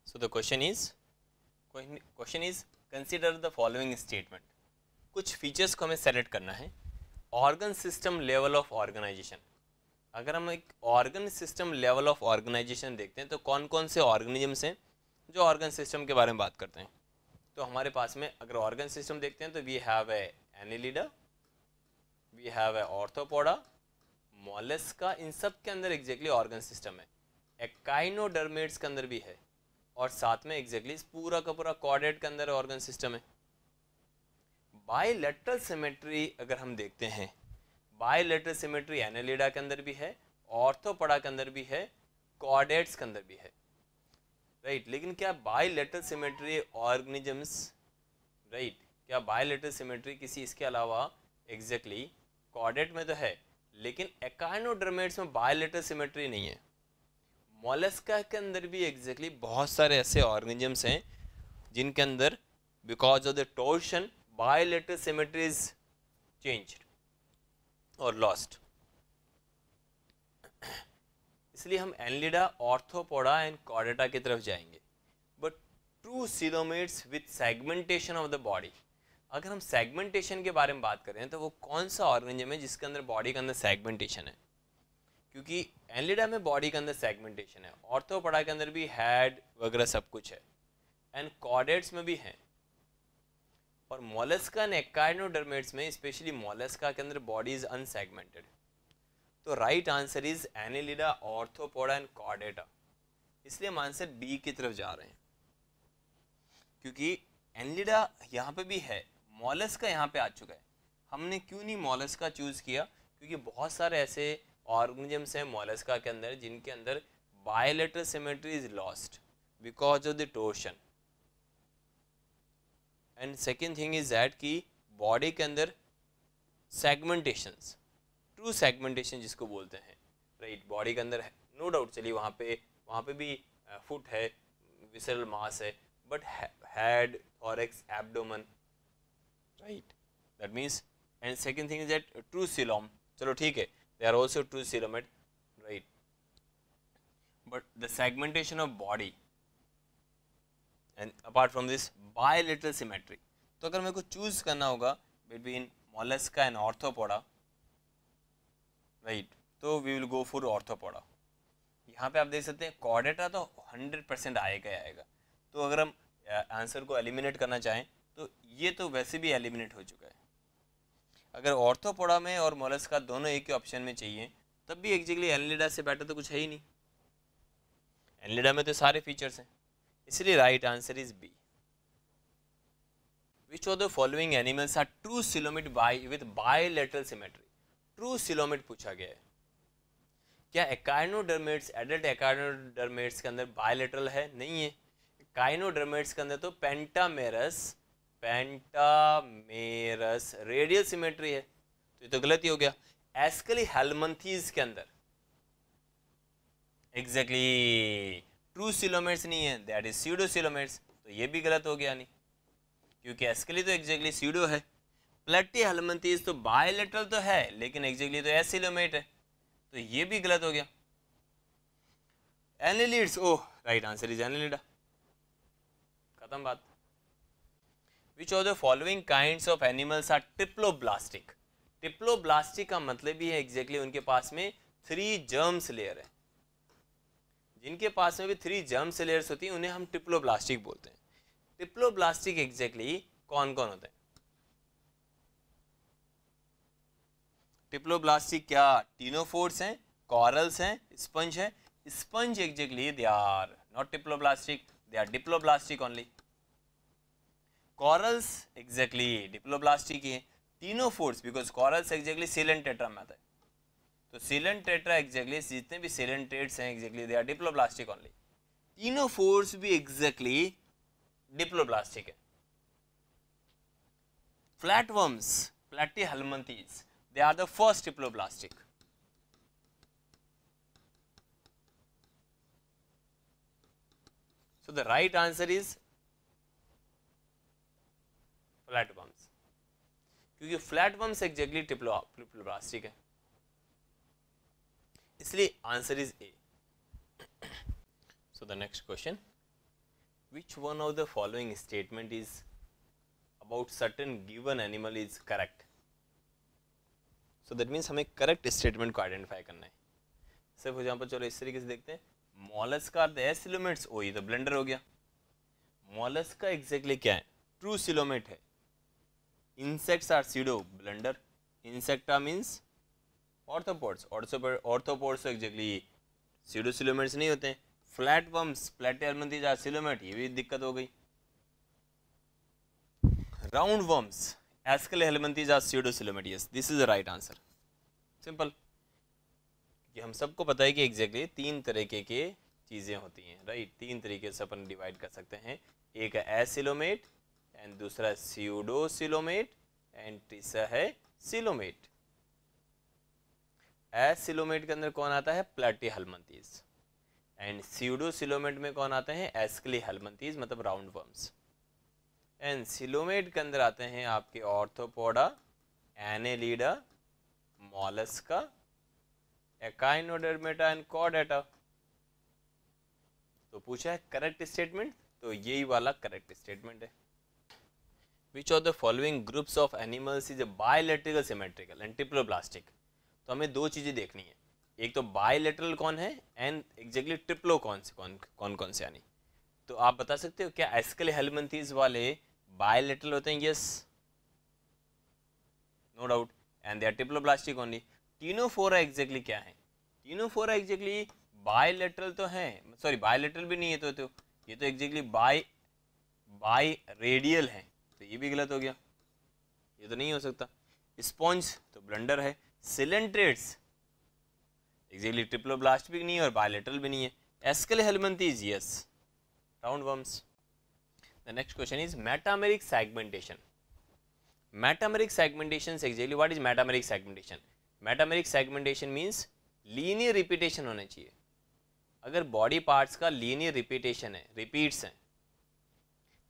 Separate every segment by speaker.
Speaker 1: So the question is consider the following statement. कुछ features को हमें सेलेक्ट करना है. Organ system level of organisation. अगर हम एक organ system level of organisation देखते हैं तो कौन कौन से ऑर्गेनिजम्स हैं जो ऑर्गन सिस्टम के बारे में बात करते हैं. तो हमारे पास में अगर ऑर्गन सिस्टम देखते हैं तो we have a Annelida, we have a Arthropoda, Mollusca. इन सब के अंदर एग्जैक्टली ऑर्गन सिस्टम है. एकाइनोडर्मेट्स के अंदर भी है और साथ में एग्जैक्टली पूरा का पूरा कॉर्डेट के अंदर ऑर्गन सिस्टम है. बायलैटरल सिमेट्री अगर हम देखते हैं, बायलैटरल सिमेट्री एनालिडा के अंदर भी है, ऑर्थोपोडा के अंदर भी है, कॉर्डेट्स के अंदर भी है, राइट. लेकिन क्या बायलैटरल सिमेट्री ऑर्गेनिजम्स, राइट, क्या बायलैटरल सिमेट्री किसी इसके अलावा एग्जैक्टली कॉर्डेट में तो है लेकिन एकाइनोडर्मेट्स में बायलैटरल सिमेट्री नहीं है. मोलस्का के अंदर भी एग्जैक्टली बहुत सारे ऐसे ऑर्गेनिजम्स हैं जिनके अंदर because of the torsion bilateral symmetry is changed और लॉस्ट. इसलिए हम एनलिडा, ऑर्थोपोडा एंड कॉर्डेटा की तरफ जाएंगे. But true coelomates with segmentation of the body. अगर हम सेगमेंटेशन के बारे में बात करें तो वो कौन सा ऑर्गेनिज्म है जिसके अंदर बॉडी के अंदर सेगमेंटेशन है. क्योंकि एनलिडा में बॉडी के अंदर सेगमेंटेशन है, ऑर्थोपोडा के अंदर भी हेड वगैरह सब कुछ है एंड कॉर्डेट्स में भी है. और मोलस्का एंड एकाइनोडर्मेट्स में स्पेशली मोलस्का के अंदर बॉडी इज अनसेगमेंटेड. तो right answer is Annelida, arthropoda and Chordata. इसलिए हम आंसर बी की तरफ जा रहे हैं क्योंकि एनिलिडा यहाँ पे भी है, मोलस्का यहाँ पे आ चुका है. हमने क्यों नहीं मोलस्का चूज किया? क्योंकि बहुत सारे ऐसे ऑर्गेनिजम्स हैं मोलस्का के अंदर जिनके अंदर bilateral symmetry is lost because of the torsion. And second thing is that कि बॉडी के अंदर सेगमेंटेशंस, ट्रू सेगमेंटेशन जिसको बोलते हैं, राइट, बॉडी के अंदर है नो डाउट. चलिए वहाँ पे भी फुट है, विसरल मास है, but head, thorax, abdomen, right, that means. And second thing is that true coelom. चलो ठीक है, they are also true coelomet, right, but the segmentation of body and apart from this bilateral symmetry. तो अगर मेरे को choose करना होगा between mollusca and arthropoda, right, तो we will go for arthropoda. यहाँ पे आप देख सकते हैं कॉर्डेटा तो 100% आएगा ही आएगा. तो अगर हम आंसर को एलिमिनेट करना चाहें तो ये तो वैसे भी एलिमिनेट हो चुका है. अगर ऑर्थोपोडा में और मोलस्का दोनों एक ही ऑप्शन में चाहिए तब भी एग्जैक्टली एनलिडा से बेटर तो कुछ है ही नहीं. एनलिडा में तो सारे फीचर्स हैं. इसलिए right answer is B. Which of the following animals are true coelomate with bilateral symmetry. True coelomate पूछा गया है. क्या एकाइनोडर्मेट्स, एडल्ट एकाइनोडर्मेट्स के अंदर बायलैटरल है? नहीं है. एकाइनोडर्मेट्स के अंदर तो पेंटामेरस रेडियल सिमेट्री है, तो ये तो गलत ही हो गया. एस्कली हेलमंथीज के अंदर एग्जैक्टली ट्रू सीलोमेट्स नहीं है, दैट इज स्यूडो सीलोमेट्स. तो ये भी गलत हो गया नहीं क्योंकि एस्कली तो एग्जैक्टली स्यूडो है. प्लेटी हेलमंथीज तो बायलैटरल तो है लेकिन एग्जैक्टली तो एसिलोमेट है, तो ये भी गलत हो गया. Annelids, oh right answer is Annelida. खत्म बात. Which of the following kinds of animals are triploblastic? Triploblastic का मतलब ही है एग्जैक्टली उनके पास में 3 जर्म्स लेयर है. जिनके पास में भी 3 जर्म्स लेयर्स होती हैं उन्हें हम ट्रिप्लोब्लास्टिक बोलते हैं. ट्रिप्लोब्लास्टिक एग्जैक्टली कौन कौन होते हैं? ट्रिप्लोब्लास्टिक क्या टीनोफोर्स हैं, कॉरल्स हैं, स्पंज है? Sponge exactly they are not triploblastic, they are diploblastic only. Corals exactly diploblastic ही है. Ctenophores because corals exactly Coelenterata में आता है, तो सीलेंट टेट्रा एग्जैक्टली जितने भी सीलेंट्रेट्स हैं exactly they are diploblastic only. Ctenophores भी एग्जैक्टली डिप्लोब्लास्टिक है. Flatworms, Platyhelminthes, they are the first diploblastic. So the right answer is flatworms, क्योंकि फ्लैटवर्म्स एग्जैक्टली ट्रिप्लोब्लास्टिक है. इसलिए answer is A. So the next question, Which one of the following statement is about certain given animal is correct? So that means हमें correct statement को identify करना है. Say for example, चलो इस तरीके से देखते हैं. Mollusks are the coelomates. ओ ये तो blender हो गया. Mollusks का exactly क्या है? True coelomate है. Insects are pseudo, blender. Insecta means arthropods. Arthropods तो एग्जैक्टली स्यूडोसिलोमेट्स नहीं होते हैं. Flat worms, Platyhelminthes are coelomate, ये भी दिक्कत हो गई. Round worms, Aschelminthes are pseudocoelomate. Yes, this is the right answer. Simple. कि हम सबको पता है कि एग्जैक्टली तीन तरीके के चीज़ें होती हैं, राइट. तीन तरीके से अपन डिवाइड कर सकते हैं. एक है एसिलोमेट एंड दूसरा स्यूडोसिलोमेट एंड तीसरा है सिलोमेट. एसिलोमेट के अंदर कौन आता है? प्लेटिहेल्मिंथीज. एंड स्यूडोसिलोमेट में कौन आते हैं? एस्केलेहेल्मिंथीज, मतलब राउंड वर्म्स. एंड सिलोमेट के अंदर आते हैं आपके arthropoda, Annelida, Mollusca, echinodermata and Chordata. तो पूछा है करेक्ट स्टेटमेंट, तो यही वाला करेक्ट स्टेटमेंट है. विच of the following groups of animals is bilateral symmetrical and triploblastic. तो हमें दो चीजें देखनी है. एक तो बायलैटरल कौन है एंड एग्जैक्टली ट्रिप्लो कौन से यानी. तो आप बता सकते हो क्या एस्केलेहेल्मिंथीज वाले बायलैटरल होते हैं? Yes, no doubt. And they are triploblastic only. Ctenophora exactly क्या है? टीनोफोरा एग्जैक्टली बायलैटरल तो है, सॉरी बायलैटरल भी नहीं है. तो ये तो एग्जैक्टली बाय रेडियल है, तो ये भी गलत हो गया. ये तो नहीं हो सकता. स्पॉन्ज तो ब्लंडर है. सिलेंट्रेट्स एग्जैक्टली ट्रिप्लोब्लास्ट भी नहीं है और बायलैटरल भी नहीं है. Aschelminthes yes, round worms. The next question is metameric segmentation. Metameric segmentation exactly what is metameric segmentation? Metameric segmentation means linear repetition होना चाहिए. अगर बॉडी पार्ट्स का लीनियर रिपीटेशन है, रिपीट्स हैं,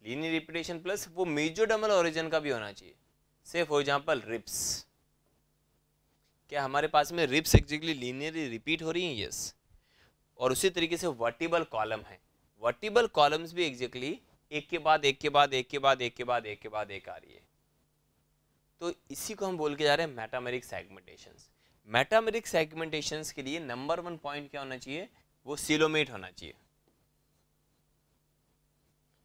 Speaker 1: लीनियर रिपीटेशन प्लस वो मेसोडर्मल ओरिजिन का भी होना चाहिए. से फॉर एग्जांपल रिब्स. क्या हमारे पास में रिब्स एग्जैक्टली लीनियरली रिपीट हो रही हैं? यस. और उसी तरीके से वर्टिबल कॉलम है. वर्टिबल कॉलम्स भी एग्जैक्टली एक के बाद एक के बाद एक के बाद एक के बाद एक के बाद एक आ रही है. तो इसी को हम बोल के जा रहे हैं मेटामेरिक सेगमेंटेशंस. मेटामेरिक सेगमेंटेशंस के लिए नंबर 1 पॉइंट क्या होना चाहिए? वो सिलोमेट होना चाहिए.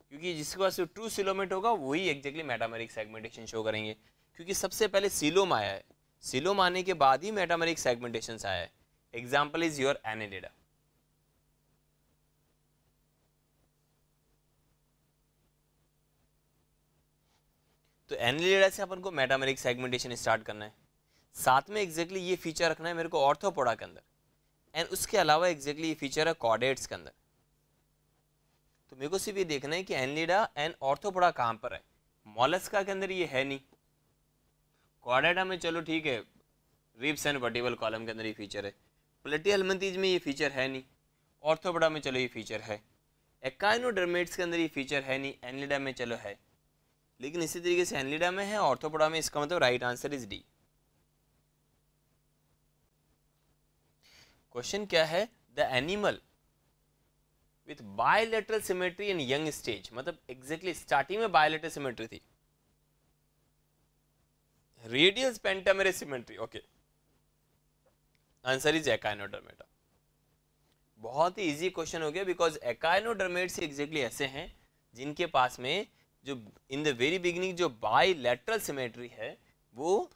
Speaker 1: क्योंकि जिसके पास ट्रू सिलोमेट होगा वही एग्जैक्टली मेटामेरिक सेगमेंटेशन शो करेंगे. क्योंकि सबसे पहले सिलोम आया है, सिलोम आने के बाद ही मेटामेरिक सेगमेंटेशंस आया है. Example is your Annelida. तो एनेलिडा से अपन को मेटामेरिक सेगमेंटेशन स्टार्ट करना है. साथ में एग्जैक्टली ये फीचर रखना है मेरे को ऑर्थोपोडा के अंदर. एंड उसके अलावा एग्जैक्टली ये फीचर है कॉर्डेट्स के अंदर. तो मेरे को सिर्फ ये देखना है कि एनेलिडा एंड ऑर्थोपोडा कहाँ पर है. मॉलस्का के अंदर ये है नहीं. कॉर्डेटा में चलो ठीक है, रिब्स एंड वर्टिबल कॉलम के अंदर ये फीचर है. प्लेटिहेल्मिंथीज में ये फीचर है नहीं. ऑर्थोपोडा में चलो ये फीचर है. एकाइनोडर्मेट्स के अंदर ये फीचर है नहीं. एनेलिडा में चलो है, लेकिन इसी तरीके से एनेलिडा में है, ऑर्थोपोडा में. इसका मतलब right answer is D. Question क्या है? The animal with bilateral symmetry in young stage. मतलब एग्जैक्टली स्टार्टिंग में बायलैटरल सिमेट्री थी. Radial pentamerous symmetry. Okay, answer is echinodermata. बहुत ही इजी क्वेश्चन हो गया बिकॉज एकाइनोडर्मेट्स एग्जैक्टली ऐसे हैं जिनके पास में जो इन द वेरी बिगिनिंग जो बायलैटरल सिमेट्री है वो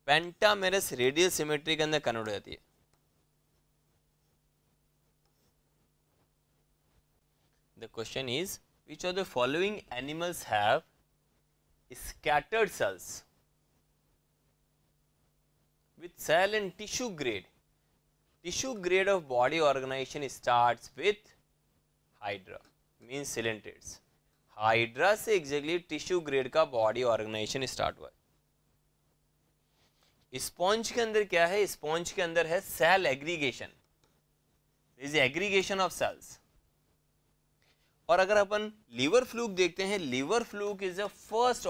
Speaker 1: पेंटामेरस रेडियल सिमेट्री के अंदर कन्वर्ट हो जाती है. The question is, which of the following animals have scattered cells with cell and tissue grade? Tissue grade of body organization starts with Hydra, means coelentrates. Hydra से exactly tissue grade का body organization start हुआ है. Sponge के अंदर क्या है? Sponge के अंदर है cell aggregation. There is aggregation of cells. और अगर अपन लीवर फ्लूक देखते हैं, liver fluke is the first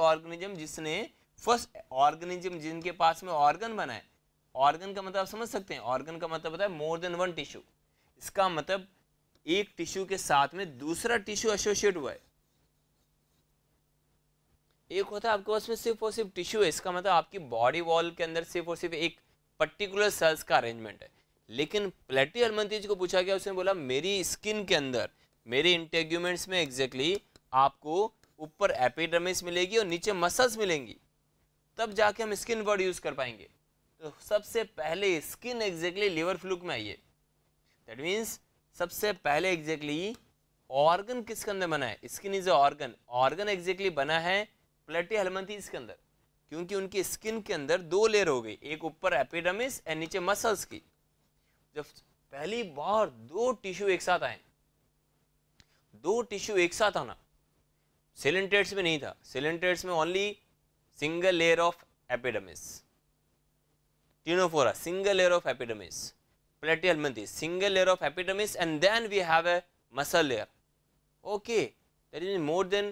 Speaker 1: organism जिनके पास में ऑर्गन बना है. ऑर्गन का मतलब आप समझ सकते हैं, ऑर्गन का मतलब होता है मोर देन वन टिश्यू. इसका मतलब एक टिश्यू के साथ में दूसरा टिश्यू एसोसिएट हुआ है। एक होता है आपके पास में सिर्फ और सिर्फ टिश्यू है, इसका मतलब आपकी बॉडी वॉल के अंदर सिर्फ और सिर्फ एक पर्टिकुलर सेल्स का अरेंजमेंट है। लेकिन प्लेटिहेल्मिंथेस को पूछा गया, उसने बोला मेरी स्किन के अंदर, मेरे इंटेग्यूमेंट्स में एग्जैक्टली आपको ऊपर एपिडर्मिस मिलेगी और नीचे मसल्स मिलेंगी, तब जाके हम स्किन वर्ड यूज कर पाएंगे। तो सबसे पहले स्किन एग्जैक्टली लिवर फ्लूक में आई है। दैट मीन्स सबसे पहले एग्जैक्टली ऑर्गन किसके अंदर बना है? Skin is organ. Organ exactly बना है प्लेटिहेल्मिंथेस के अंदर, क्योंकि उनकी स्किन के अंदर दो लेयर हो गई, एक ऊपर एपिडर्मिस और नीचे मसल्स की। जब पहली बार दो टिश्यू एक साथ आए, दो टिश्यू एक साथ आना सिलेंट्रेट्स में नहीं था, सिलेंट्रेट्स में only single layer of epidermis, Ctenophora single layer of epidermis, platyhelminthes single layer of epidermis, and then we have a muscle layer. Okay, that is more than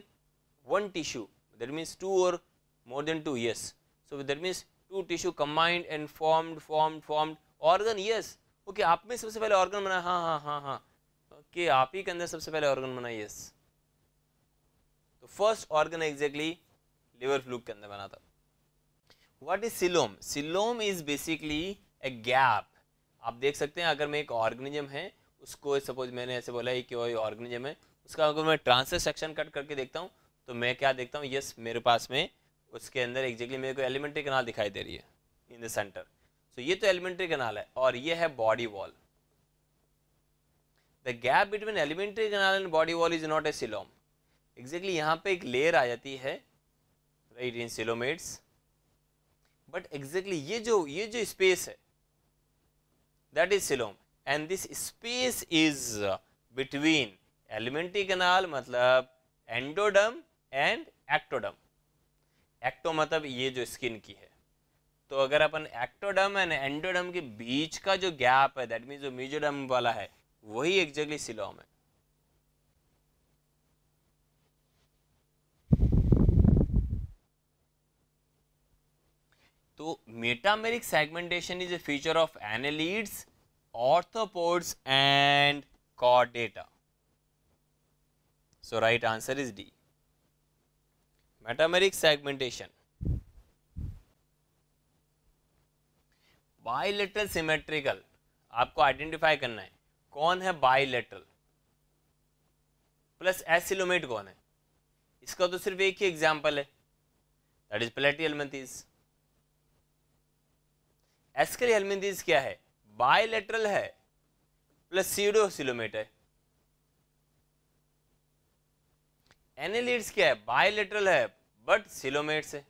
Speaker 1: one tissue, that means two or more than two, yes. So that means two tissue combined and formed organ, yes. Okay, आप में सबसे पहले organ बना, हाँ okay, आप ही के अंदर सबसे पहले organ बना, yes. तो first organ exactly liver fluke के अंदर बना था। What is coelom? Coelom is basically a gap. आप देख सकते हैं अगर मैं एक ऑर्गेनिज्म है उसको, सपोज मैंने ऐसे बोला है कि वो ऑर्गेनिज्म है, उसका अगर मैं ट्रांसफर सेक्शन कट करके देखता हूँ तो मैं क्या देखता हूँ, यस मेरे पास में उसके अंदर एग्जैक्टली मेरे को एलिमेंट्री कैनाल दिखाई दे रही है इन द सेंटर। सो ये तो एलिमेंट्री कैनाल है और ये है body wall. The gap between alimentary canal and body wall is not a coelom. Exactly यहाँ पे एक लेयर आ जाती है, right, in coelomates, but exactly ये जो स्पेस है that is coelom, and this space is between alimentary canal मतलब endoderm and ectoderm. Ecto मतलब ये जो स्किन की है, तो अगर अपन एक्टोडर्म एंड एंडोडर्म के बीच का जो गैप है दैट मीन्स जो मेसोडर्म वाला है वही एग्जैक्टली सीलोम है। तो metameric segmentation is a feature of annelids, arthropods and chordata. So right answer is D. Metameric segmentation. Bilateral symmetrical आपको आइडेंटिफाई करना है, कौन है बाइलेटरल प्लस एसिलोमेट कौन है? इसका तो सिर्फ एक ही एग्जांपल है, दैट इज प्लेटिहेल्मिंथेस। एस्केरिहेल्मिंथेस क्या है? बाइलेटरल है प्लस सीडोसिलोमेट है। एनालिड्स क्या है? बाइलेटरल है बट सिलोमेट्स है।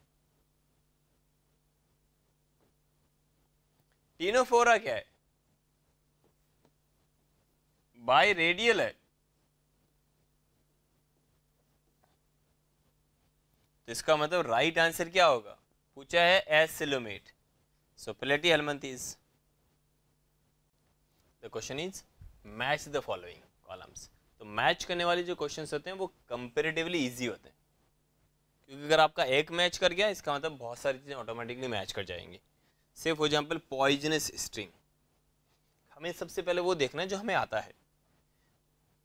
Speaker 1: टिनोफोरा क्या है? बाई रेडियल है। तो इसका मतलब राइट आंसर क्या होगा? पूछा है acoelomate, so Platyhelminthes. The question is match the following columns. तो मैच करने वाले जो क्वेश्चंस होते हैं वो कंपैरेटिवली इजी होते हैं, क्योंकि अगर आपका एक मैच कर गया इसका मतलब बहुत सारी चीज़ें ऑटोमेटिकली मैच कर जाएंगी। से फॉर एग्जाम्पल पॉइजनस स्ट्रिंग, हमें सबसे पहले वो देखना है जो हमें आता है,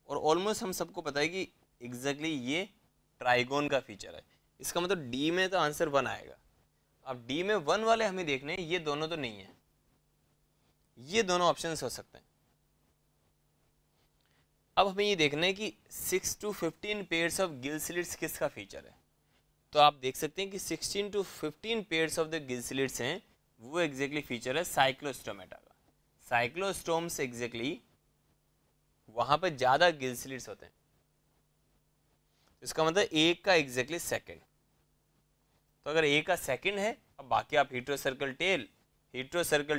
Speaker 1: और ऑलमोस्ट हम सबको पता है कि एग्जैक्टली ये ट्राइगोन का फीचर है। इसका मतलब डी में तो आंसर 1 आएगा। अब डी में 1 वाले हमें देखने हैं, ये दोनों तो नहीं है, ये दोनों ऑप्शंस हो सकते हैं। अब हमें ये देखना है कि 6 to 15 pairs of gill slits किसका फीचर है। तो आप देख सकते हैं कि 16 to 15 pairs of the gill slits हैं, वो एग्जैक्टली फीचर है साइक्लोस्टोमेटा का। साइक्लोस्टोम्स एग्जैक्टली वहां पर ज्यादा गिल स्लिट्स होते हैं, इसका मतलब एक का एग्जैक्टली सेकंड। तो अगर ए का सेकंड है, अब बाकी आप हीट्रोसर्कल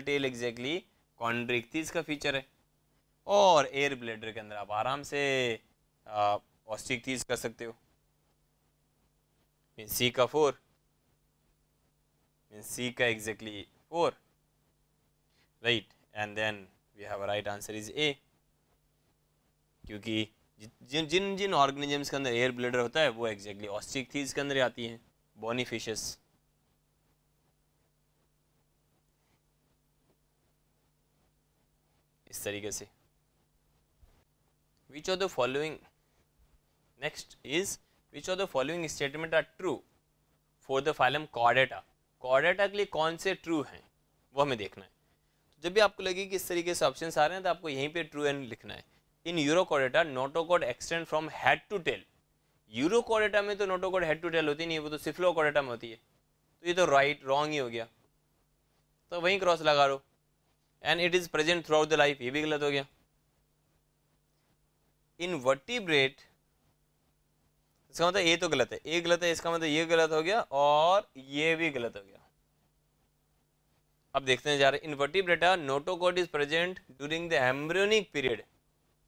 Speaker 1: टेल एग्जैक्टली कॉन्ड्रिक्थिस का फीचर है, और एयर ब्लैडर के अंदर आप आराम से ऑस्टिक्थिस कर सकते हो। सी का 4, सी का exactly 4, right, and then we have right answer is A, क्योंकि जिन जिन ऑर्गेनिजम्स के अंदर एयर ब्लैडर होता है वो एग्जैक्टली ऑस्टिक्थिस के अंदर आती हैं, बोनी फिशेस। इस तरीके से which of the following, next is which of the following statement are true for the phylum chordata. Chordata के लिए कौन से ट्रू हैं वो हमें देखना है। जब भी आपको लगे कि इस तरीके से ऑप्शंस आ रहे हैं तो आपको यहीं पे ट्रू एंड लिखना है। In Urochordata notochord extend from head to tail. Urochordata में तो नोटोकॉर्ड हेड टू टेल होती नहीं है, वो तो सिफ्लोकॉर्डेटा में होती है। तो ये तो राइट रॉन्ग ही हो गया, तो वहीं क्रॉस लगा लो। And it is present throughout the life, ये भी गलत हो गया। इन वर्टिब्रेट, इसका मतलब ये तो गलत है, ये गलत है, इसका मतलब ये गलत हो गया और ये भी गलत हो गया। अब देखते हैं जा रहे, in Vertebrata notochord is present during the embryonic period.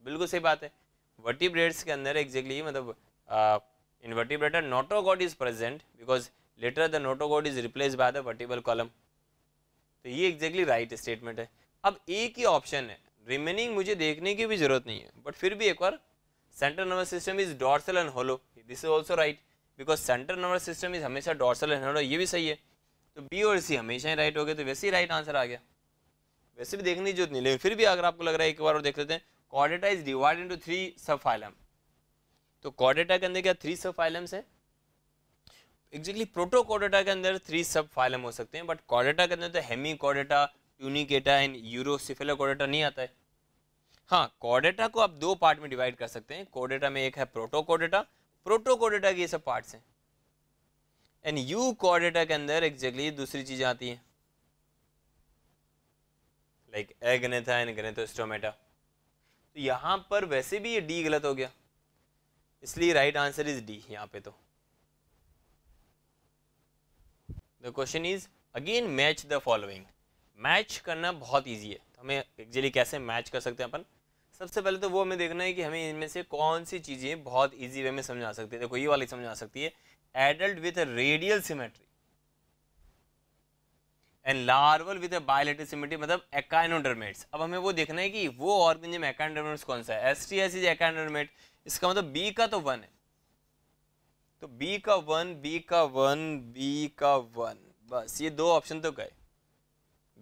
Speaker 1: बिल्कुल सही बात है, वर्टिब्रेट्स के अंदर एग्जैक्टली मतलब in Vertebrata notochord is present because later the notochord is replaced by the vertebral column. तो ये एग्जैक्टली राइट स्टेटमेंट है। अब एक ही ऑप्शन है, रिमेनिंग मुझे देखने की भी जरूरत नहीं है, बट फिर भी एक बार, central nervous system is dorsal and hollow, this is also right because central nervous system is हमेशा डॉर्सल एंड होलो, ये भी सही है। तो बी और सी हमेशा ही राइट हो गए, तो वैसे ही राइट आंसर आ गया, वैसे भी देखने की जरूरत नहीं। लेकिन फिर भी अगर आपको लग रहा है एक बार और देख लेते हैं। कॉर्डेटा इज डिवाइडेड इनटू 3 सब फाइलम। तो कॉर्डेटा के अंदर क्या 3 सब फाइलम्स हैं? एग्जैक्टली प्रोटोकॉर्डेटा के अंदर 3 सब फाइलम हो सकते हैं, बट कॉर्डेटा के अंदर तो हेमीकॉर्डेटा, ट्यूनिकेटा एंड यूरोसिफेलोकॉर्डेटा नहीं आता है। हाँ, कॉर्डेटा को आप 2 पार्ट में डिवाइड कर सकते हैं। कॉर्डेटा में एक है प्रोटोकॉर्डेटा, प्रोटोकॉर्डेटा की ये सब पार्ट्स हैं, एंड यूकॉर्डेटा के अंदर एग्जैक्टली दूसरी चीजें आती हैं लाइक एगनेथा एंड गनेथोस्टोमेटा। तो यहाँ पर वैसे भी ये डी गलत हो गया, इसलिए राइट आंसर इज डी यहाँ पे। तो the question is again match the following. Match करना बहुत इजी है, तो हमें एक्चुअली कैसे मैच कर सकते हैं अपन। सबसे पहले तो वो हमें देखना है कि हमें इनमें से कौन सी चीजें बहुत इजी वे में समझ आ सकती है। देखो ये वाली समझ आ सकती है, adult with radial symmetry and larval with bilateral symmetry, मतलब एकाइनोडर्मेट्स। अब हमें वो देखना है कि वो ऑर्गेनिज्म एकाइनोडर्मेट्स कौन सा है। एसटीएस इज एकाइनोडर्मेट, इसका मतलब बी का तो 1 है, तो बी का 1, बी का 1, बी का 1, बस ये 2 ऑप्शन तो गए।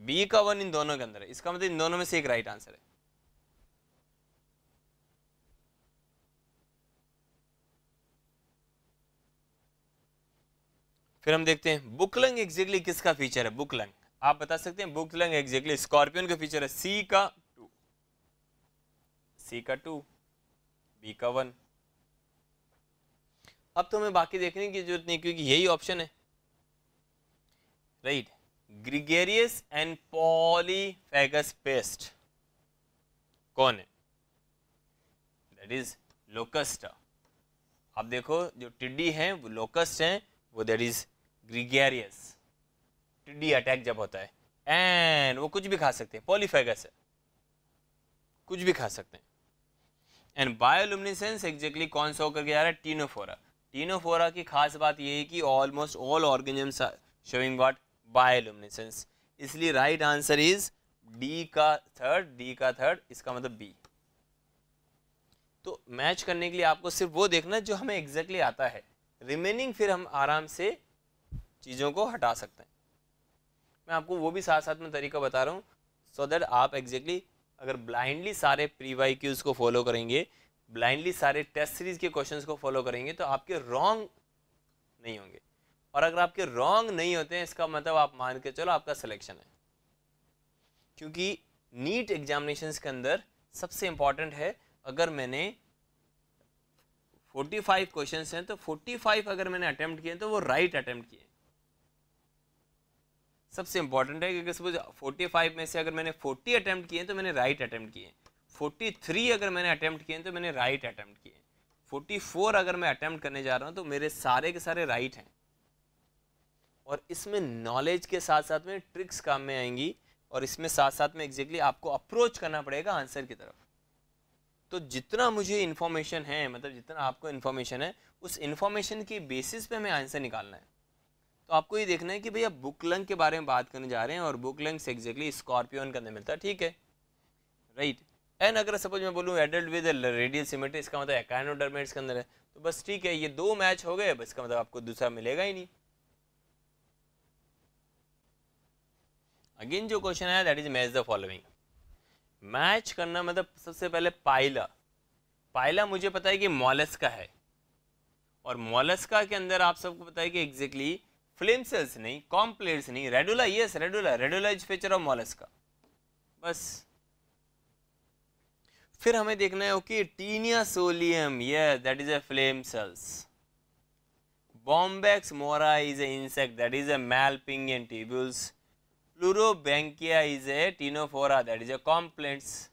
Speaker 1: बी का 1 इन दोनों के अंदर है, इसका मतलब इन दोनों में से एक राइट आंसर है। फिर हम देखते हैं बुकलंग एग्जैक्टली किसका फीचर है। बुकलंग आप बता सकते हैं, बुकलंग एग्जैक्टली स्कॉर्पियन का फीचर है। सी का 2, सी का 2, बी का 1। अब तो हमें बाकी देखने की जरूरत नहीं क्योंकि यही ऑप्शन है, right. Gregarious and polyphagous paste कौन है? That is लोकस्टा। अब देखो जो टिड्डी हैं वो लोकस्ट हैं, वो दैट इज ग्रिगेरियस। टिड्डी अटैक जब होता है, एंड वो कुछ भी खा सकते हैं, पॉलीफेगस है, कुछ भी खा सकते हैं। एंड बायोलुमिनेसेंस एग्जैक्टली कौन सा होकर के आ रहा है? टीनोफोरा। टीनोफोरा की खास बात ये है कि almost all organisms are showing what? Bioluminescence. इसलिए राइट आंसर इज डी का थर्ड, डी का थर्ड, इसका मतलब बी। तो मैच करने के लिए आपको सिर्फ वो देखना जो हमें एग्जैक्टली आता है, रिमेनिंग फिर हम आराम से चीज़ों को हटा सकते हैं। मैं आपको वो भी साथ साथ में तरीका बता रहा हूँ, सो दैट आप एग्जैक्टली अगर ब्लाइंडली सारे प्री वाई क्यूज को फॉलो करेंगे, ब्लाइंडली सारे टेस्ट सीरीज के क्वेश्चंस को फॉलो करेंगे, तो आपके रॉन्ग नहीं होंगे। और अगर आपके रॉन्ग नहीं होते हैं, इसका मतलब आप मान के चलो आपका सिलेक्शन है। क्योंकि नीट एग्जामिनेशंस के अंदर सबसे इंपॉर्टेंट है, अगर मैंने 45 क्वेश्चंस हैं तो 45 अगर मैंने अटेम्प्ट किए तो वो राइट अटेम्प्ट किए। सबसे इंपॉर्टेंट है क्योंकि सपोज 45 में से अगर मैंने 40 अटेम्प्ट किए तो मैंने राइट अटेम्प्ट किए, 43 अगर मैंने अटेम्प्ट किए तो मैंने राइट अटेम्प्ट किए, 44 अगर मैं अटेम्प्ट करने जा रहा हूँ तो मेरे सारे के सारे राइट हैं। और इसमें नॉलेज के साथ साथ में ट्रिक्स काम में आएंगी, और इसमें साथ साथ में एग्जैक्टली आपको अप्रोच करना पड़ेगा आंसर की तरफ। तो जितना मुझे इन्फॉर्मेशन है, मतलब जितना आपको इन्फॉर्मेशन है, उस इन्फॉर्मेशन की बेसिस पे हमें आंसर निकालना है। तो आपको ये देखना है कि भैया बुकलंग के बारे में बात करने जा रहे हैं और बुकलंग से एग्जैक्टली स्कॉर्पियन के अंदर मिलता है, ठीक है, राइट। एंड अगर सपोज मैं बोलूँ एडल्ट विद रेडियल सिमेट्री, इसका मतलब एकाइनोडर्मेट्स के अंदर है, तो बस ठीक है, ये 2 मैच हो गए, बस इसका मतलब आपको दूसरा मिलेगा ही नहीं। अगेन जो क्वेश्चन है that is match the following. Match करना मतलब सबसे पहले पाइला, पाइला मुझे पता है कि मॉलस्का है, और मॉलस्का के अंदर आप सबको पता है कि एग्जैक्टली फ्लेम सेल्स नहीं, कॉम्प्लेट्स नहीं, radula, yes radula is feature of mollusca. बस फिर हमें देखना है okay taenia solium, yes that is a flame cells. Bombyx mora is an insect, that is a malpighian tubules. Pleurobankia is a ctenophora, that is a complex.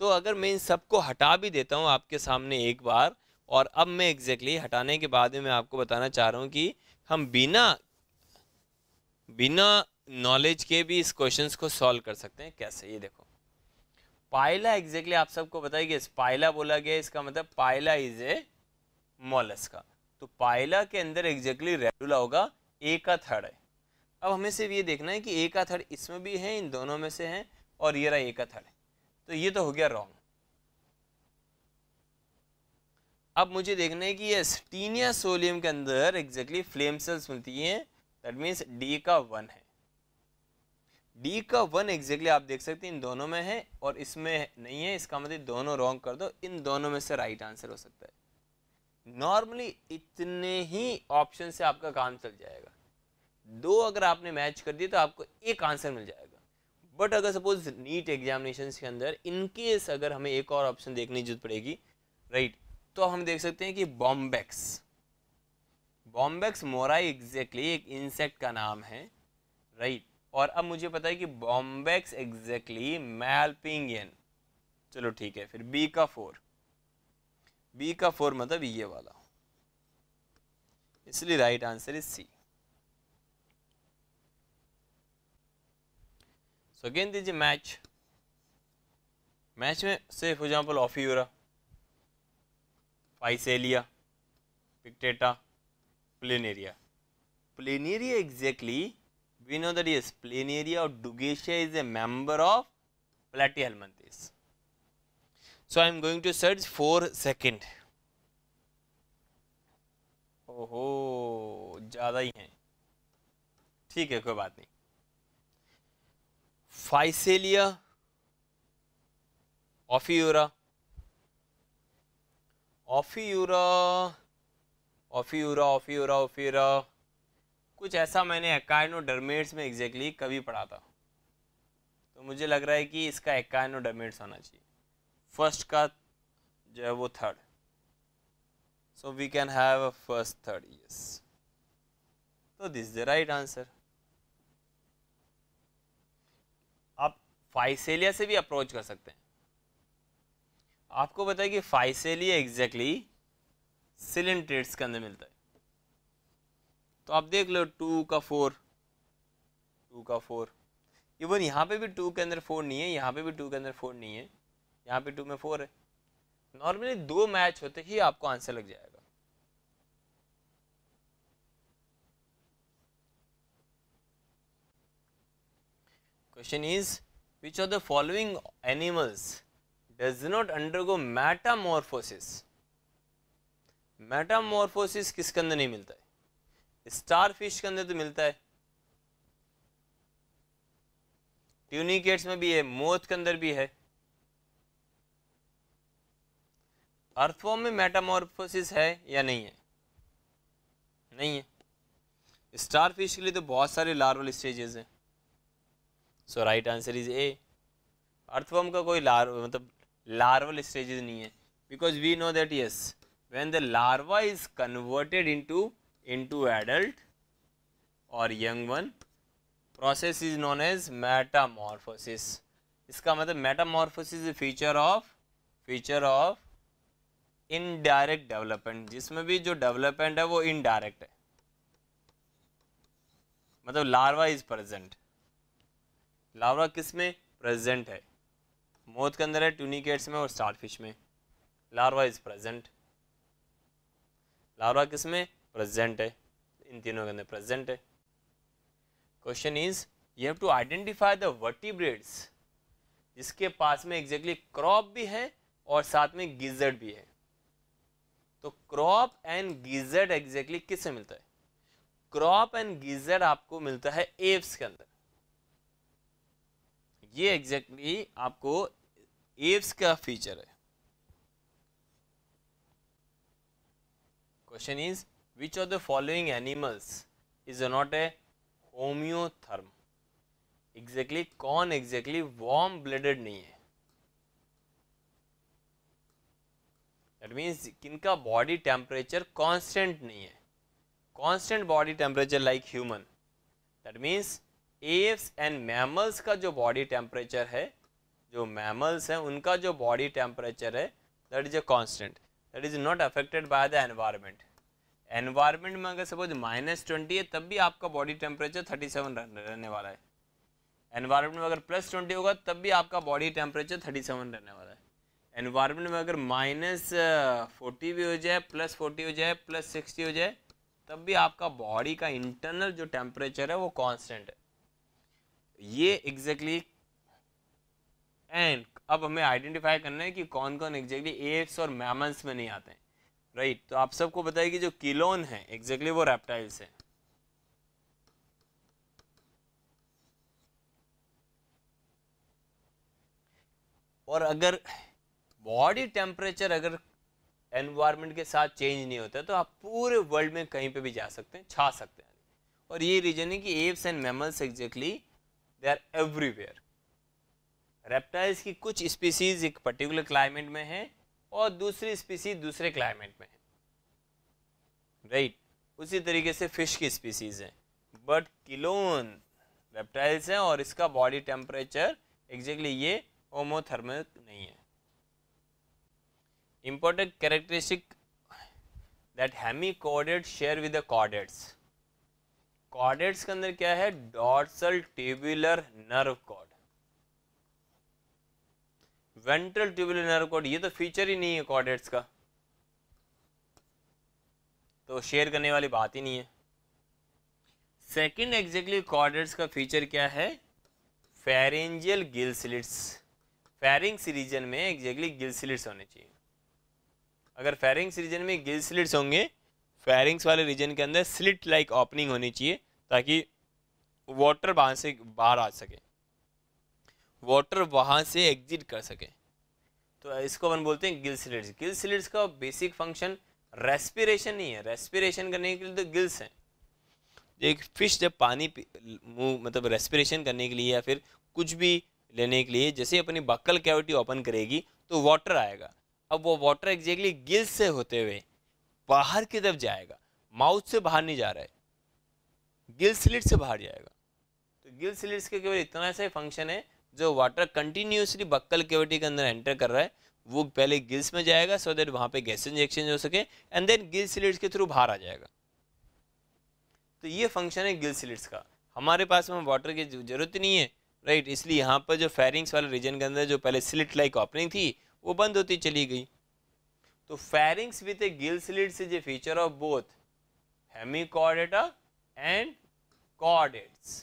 Speaker 1: तो अगर मैं इन सबको हटा भी देता हूँ आपके सामने एक बार, और अब मैं एग्जैक्टली हटाने के बाद में मैं आपको बताना चाह रहा हूँ कि हम बिना नॉलेज के भी इस क्वेश्चंस को सॉल्व कर सकते हैं। कैसे, ये देखो पाइला एग्जैक्टली आप सबको पता है कि पाइला बोला गया, इसका मतलब पाइला इज ए मॉलस्का। तो पाइला के अंदर एग्जैक्टली रेडुला होगा, ए का थर्ड है। अब हमें सिर्फ ये देखना है कि ए का थर्ड इसमें भी है, इन दोनों में से है, और ये रहा ए का थर्ड है, तो ये तो हो गया रॉन्ग। अब मुझे देखना है कि ये टीनिया सोलियम के अंदर एग्जैक्टली फ्लेम सेल्स मिलती हैं, दैट मीन्स डी का 1 है। डी का 1 एग्जैक्टली आप देख सकते हैं इन दोनों में है और इसमें नहीं है, इसका मतलब दोनों रॉन्ग कर दो, इन दोनों में से राइट आंसर हो सकता है। नॉर्मली इतने ही ऑप्शन से आपका काम चल जाएगा, 2 अगर आपने मैच कर दिए तो आपको एक आंसर मिल जाएगा। बट अगर सपोज नीट एग्जामिनेशन के अंदर इनकेस अगर हमें एक और ऑप्शन देखने की जरूरत पड़ेगी, राइट, तो हम देख सकते हैं कि बॉम्बैक्स मोराई एग्जैक्टली एक इंसेक्ट का नाम है, राइट। और अब मुझे पता है कि बॉम्बैक्स एग्जैक्टली मैलपिगियन, चलो ठीक है, फिर बी का 4 मतलब ये वाला, इसलिए right answer is C. So again दीजिए मैच में से for example Ophiura, Physalia, Pinctada, Planaria exactly we know that yes, Planaria or Dugacia is a member of Platyhelminthes. So I am going to search for second. ओहो ज़्यादा ही हैं, ठीक है कोई बात नहीं। फाइसेलिया, ऑफियूरा, कुछ ऐसा मैंने एकाइनोडर्मेट्स में एग्जैक्टली कभी पढ़ा था, तो मुझे लग रहा है कि इसका एकाइनोडर्मेट्स होना चाहिए, फर्स्ट का जो है वो third, so we can have a first third, yes, तो this is the right answer. आप फाइसेलिया से भी अप्रोच कर सकते हैं, आपको पता है कि फाइसेलिया एग्जैक्टली सिलेंट्रेट्स के अंदर मिलता है, तो आप देख लो 2 का 4, इवन यहाँ पे भी 2 के अंदर 4 नहीं है, यहाँ पे भी 2 के अंदर 4 नहीं है, यहाँ पे 2 में 4 है। नॉर्मली 2 मैच होते ही आपको आंसर लग जाएगा। Question is which of the following animals does not undergo Metamorphosis. Metamorphosis किसके अंदर नहीं मिलता है? स्टार फिश के अंदर तो मिलता है, ट्यूनिकेट्स में भी है, मोथ के अंदर भी है। अर्थवॉर्म में मेटामॉर्फोसिस है या नहीं है? नहीं है। स्टार फिश के लिए तो बहुत सारे लार्वल स्टेजेस हैं, so right answer is A. Earthworm का कोई लार्वल स्टेजेस नहीं है, because we know that yes when the larva is converted into adult or young one, process is known as metamorphosis. इसका मतलब metamorphosis is feature of indirect development, जिसमें भी जो development है वो indirect है, मतलब larva is present। larva किस में present है? मोथ के अंदर है, ट्यूनिकेट्स में और स्टारफिश में। larva is present, larva किस में प्रेजेंट है? इन तीनों के अंदर प्रेजेंट है। Question is you have to identify the vertebrates जिसके पास में एग्जैक्टली क्रॉप भी है और साथ में गिजर्ड भी है। तो क्रॉप एंड गिजर्ड एग्जैक्टली किससे मिलता है? क्रॉप एंड गिजर्ड आपको मिलता है एव्स के अंदर। ये एग्जैक्टली आपको एव्स का फीचर है। Question is which of the following animals is not a होम्योथर्म? Exactly कौन एग्जैक्टली वार्म ब्लडेड नहीं है? दैट मीन्स किनका बॉडी टेम्परेचर कांस्टेंट नहीं है, constant body temperature like human. That means apps and mammals का जो बॉडी टेम्परेचर है, जो मैमल्स हैं उनका जो बॉडी टेम्परेचर है that is a constant, that is not affected by the environment. Environment में अगर सपोज -20 है तब भी आपका बॉडी टेम्परेचर 37 रहने वाला है। एनवायरनमेंट में अगर +20 होगा तब भी आपका बॉडी टेम्परेचर 37 रहने वाला है। एनवायरनमेंट में अगर -40 भी हो जाए, +40 हो जाए, +60 हो जाए, तब भी आपका बॉडी का इंटरनल जो टेम्परेचर है वो कांस्टेंट है। ये एग्जैक्टली एंड अब हमें आइडेंटिफाई करना है कि कौन कौन एग्जैक्टली एप्स और मैमल्स में नहीं आते हैं, राइट। तो आप सबको बताइए कि जो किलोन है एग्जैक्टली वो रेप्टाइल्स है। और अगर बॉडी टेम्परेचर अगर एनवायरनमेंट के साथ चेंज नहीं होता तो आप पूरे वर्ल्ड में कहीं पे भी जा सकते हैं, छा सकते हैं। और ये रीजन है कि apes and mammals exactly they are everywhere. Reptiles की कुछ स्पीसीज एक पर्टिकुलर क्लाइमेट में है और दूसरी स्पीसीज दूसरे क्लाइमेट में है, राइट। उसी तरीके से फिश की स्पीसीज है, बट किलोन रेप्टाइल्स हैं और इसका बॉडी टेम्परेचर एग्जैक्टली ये होमोथर्मल नहीं है। Important characteristic that hemichordates share with the chordates. Chordates के अंदर क्या है? dorsal tubular nerve cord, ventral tubular nerve cord, ये तो फीचर ही नहीं है chordates का, तो शेयर करने वाली बात ही नहीं है। सेकेंड एग्जैक्टली chordates का फीचर क्या है? pharyngeal gill slits। pharynx region में एग्जैक्टली गिल स्लिट्स होने चाहिए। अगर फेरिंग्स रीजन में गिल स्लिट्स होंगे, फेरिंग्स वाले रीजन के अंदर स्लिट लाइक ओपनिंग होनी चाहिए ताकि वाटर वहाँ से बाहर आ सके, वाटर वहाँ से एग्जिट कर सके। तो इसको अपन बोलते हैं गिल स्लिट्स। गिल स्लिट्स का बेसिक फंक्शन रेस्पिरेशन नहीं है, रेस्पिरेशन करने के लिए तो गिल्स हैं। एक फिश जब पानी मुँह मतलब रेस्पिरेशन करने के लिए या फिर कुछ भी लेने के लिए जैसे अपनी बक्कल कैविटी ओपन करेगी तो वाटर आएगा। अब वो वाटर एग्जैक्टली गिल्स से होते हुए बाहर की तरफ जाएगा, माउथ से बाहर नहीं जा रहा है, गिल स्लिट से बाहर जाएगा। तो गिल स्लिट्स के केवल इतना सा फंक्शन है, जो वाटर कंटिन्यूसली बक्कल कैविटी के अंदर एंटर कर रहा है वो पहले गिल्स में जाएगा सो दैट वहाँ पे गैसेज एक्सचेंज हो सके एंड देन गिल स्लिट्स के थ्रू बाहर आ जाएगा। तो ये फंक्शन है गिल स्लिट्स का। हमारे पास में वाटर की जरूरत नहीं है, राइट। इसलिए यहाँ पर जो फेरिंग्स वाले रीजन के अंदर जो पहले स्लिट लाइक ओपनिंग थी वो बंद होती चली गई। तो pharynx with A gill slits is a feature of both Hemichordata and chordates.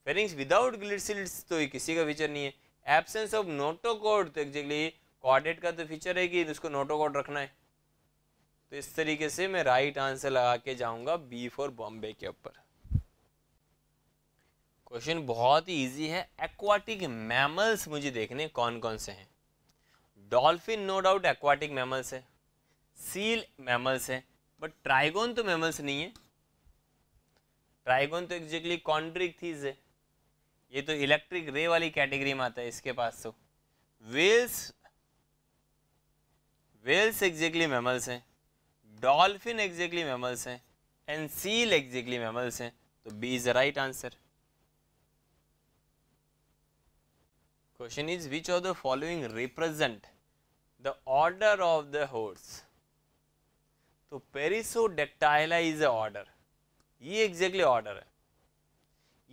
Speaker 1: Pharynx without gill slits तो किसी का फीचर नहीं है। एब्सेंस ऑफ नोटोकॉर्ड तो एग्जैक्टली कॉर्डेट का तो फीचर है कि उसको नोटोकॉर्ड रखना है। तो इस तरीके से मैं राइट आंसर लगा के जाऊंगा बी फॉर बॉम्बे के ऊपर। क्वेश्चन बहुत ही इजी है। एक्वाटिक मैमल्स मुझे देखने कौन कौन से हैं। Dolphin no doubt aquatic mammals है, सील मैमल्स है, बट ट्राइगोन तो मैमल्स नहीं है। ट्राइगोन तो एग्जैक्टली कॉन्ड्रिक्थीज है, ये तो इलेक्ट्रिक रे वाली कैटेगरी में आता है इसके पास। तो वेल्स एग्जैक्टली मैमल्स हैं, डॉल्फिन एग्जैक्टली मैमल्स हैं एंड सील एग्जैक्टली मैमल्स हैं। तो B is the right answer. Question is which of the following represent the order of the horse? तो Perissodactyla is a order, ये exactly order है।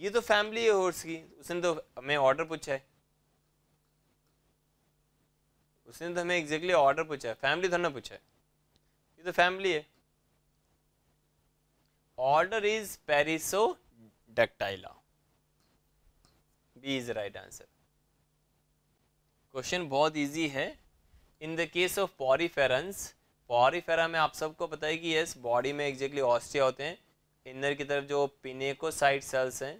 Speaker 1: ये तो family है horse की, उसने तो हमें ऑर्डर पूछा है, उसने तो हमें एग्जैक्टली ऑर्डर पूछा है, फैमिली थोड़ा ना पूछा है। ये तो फैमिली है। Order is Perissodactyla, B is right answer. Question बहुत इजी है। In the case of poriferans, Porifera में आप सबको पता है कि यस बॉडी में एग्जैक्टली ऑस्टिया होते हैं। इनर की तरफ जो पिनेकोसाइट सेल्स हैं,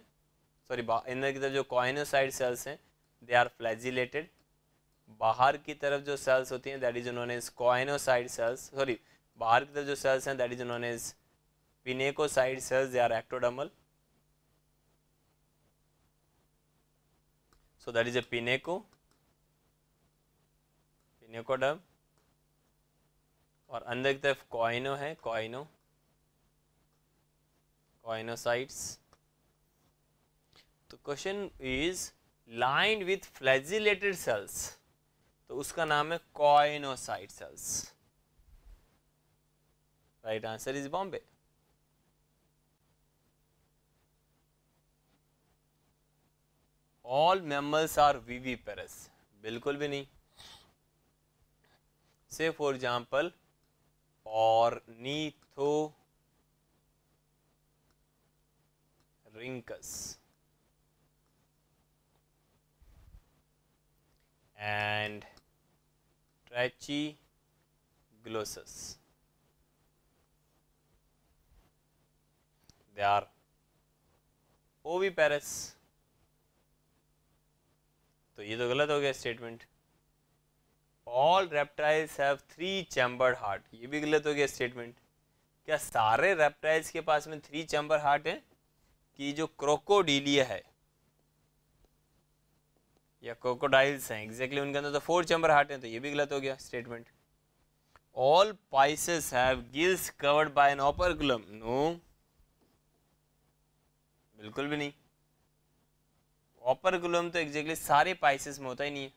Speaker 1: सॉरी इनर की तरफ जो कॉइनोसाइट सेल्स हैं दे आर फ्लैजिलेटेड। बाहर की तरफ जो सेल्स होती हैं that is known as choanocyte cells, sorry बाहर की तरफ जो सेल्स हैं that is known as pinacocyte cells, they are ectodermal. So that is a pinacoderm. और अंदर की तरफ कॉइनो है, कॉइनोसाइट्स. तो question is lined with flagellated cells, तो उसका नाम है choanocyte cells. Right answer is Bombay. All mammals are viviparous, बिल्कुल भी नहीं. Say for example ornithorhynchus and Trachyglossus, they are oviparous. तो ये तो गलत हो गया statement. All reptiles have 3 chambered heart, ये भी गलत हो गया स्टेटमेंट. क्या सारे रेप्टाइल्स के पास में 3 चैम्बर हार्ट है? कि जो क्रोकोडीलिया है या क्रोकोडाइल्स हैं एग्जैक्टली उनके अंदर तो 4 चैम्बर हार्ट हैं, तो ये भी गलत हो गया statement. All pisces have gills covered by an operculum, no, बिल्कुल भी नहीं. ओपर्कुलम तो एग्जैक्टली सारे पाइसेस में होता ही नहीं है.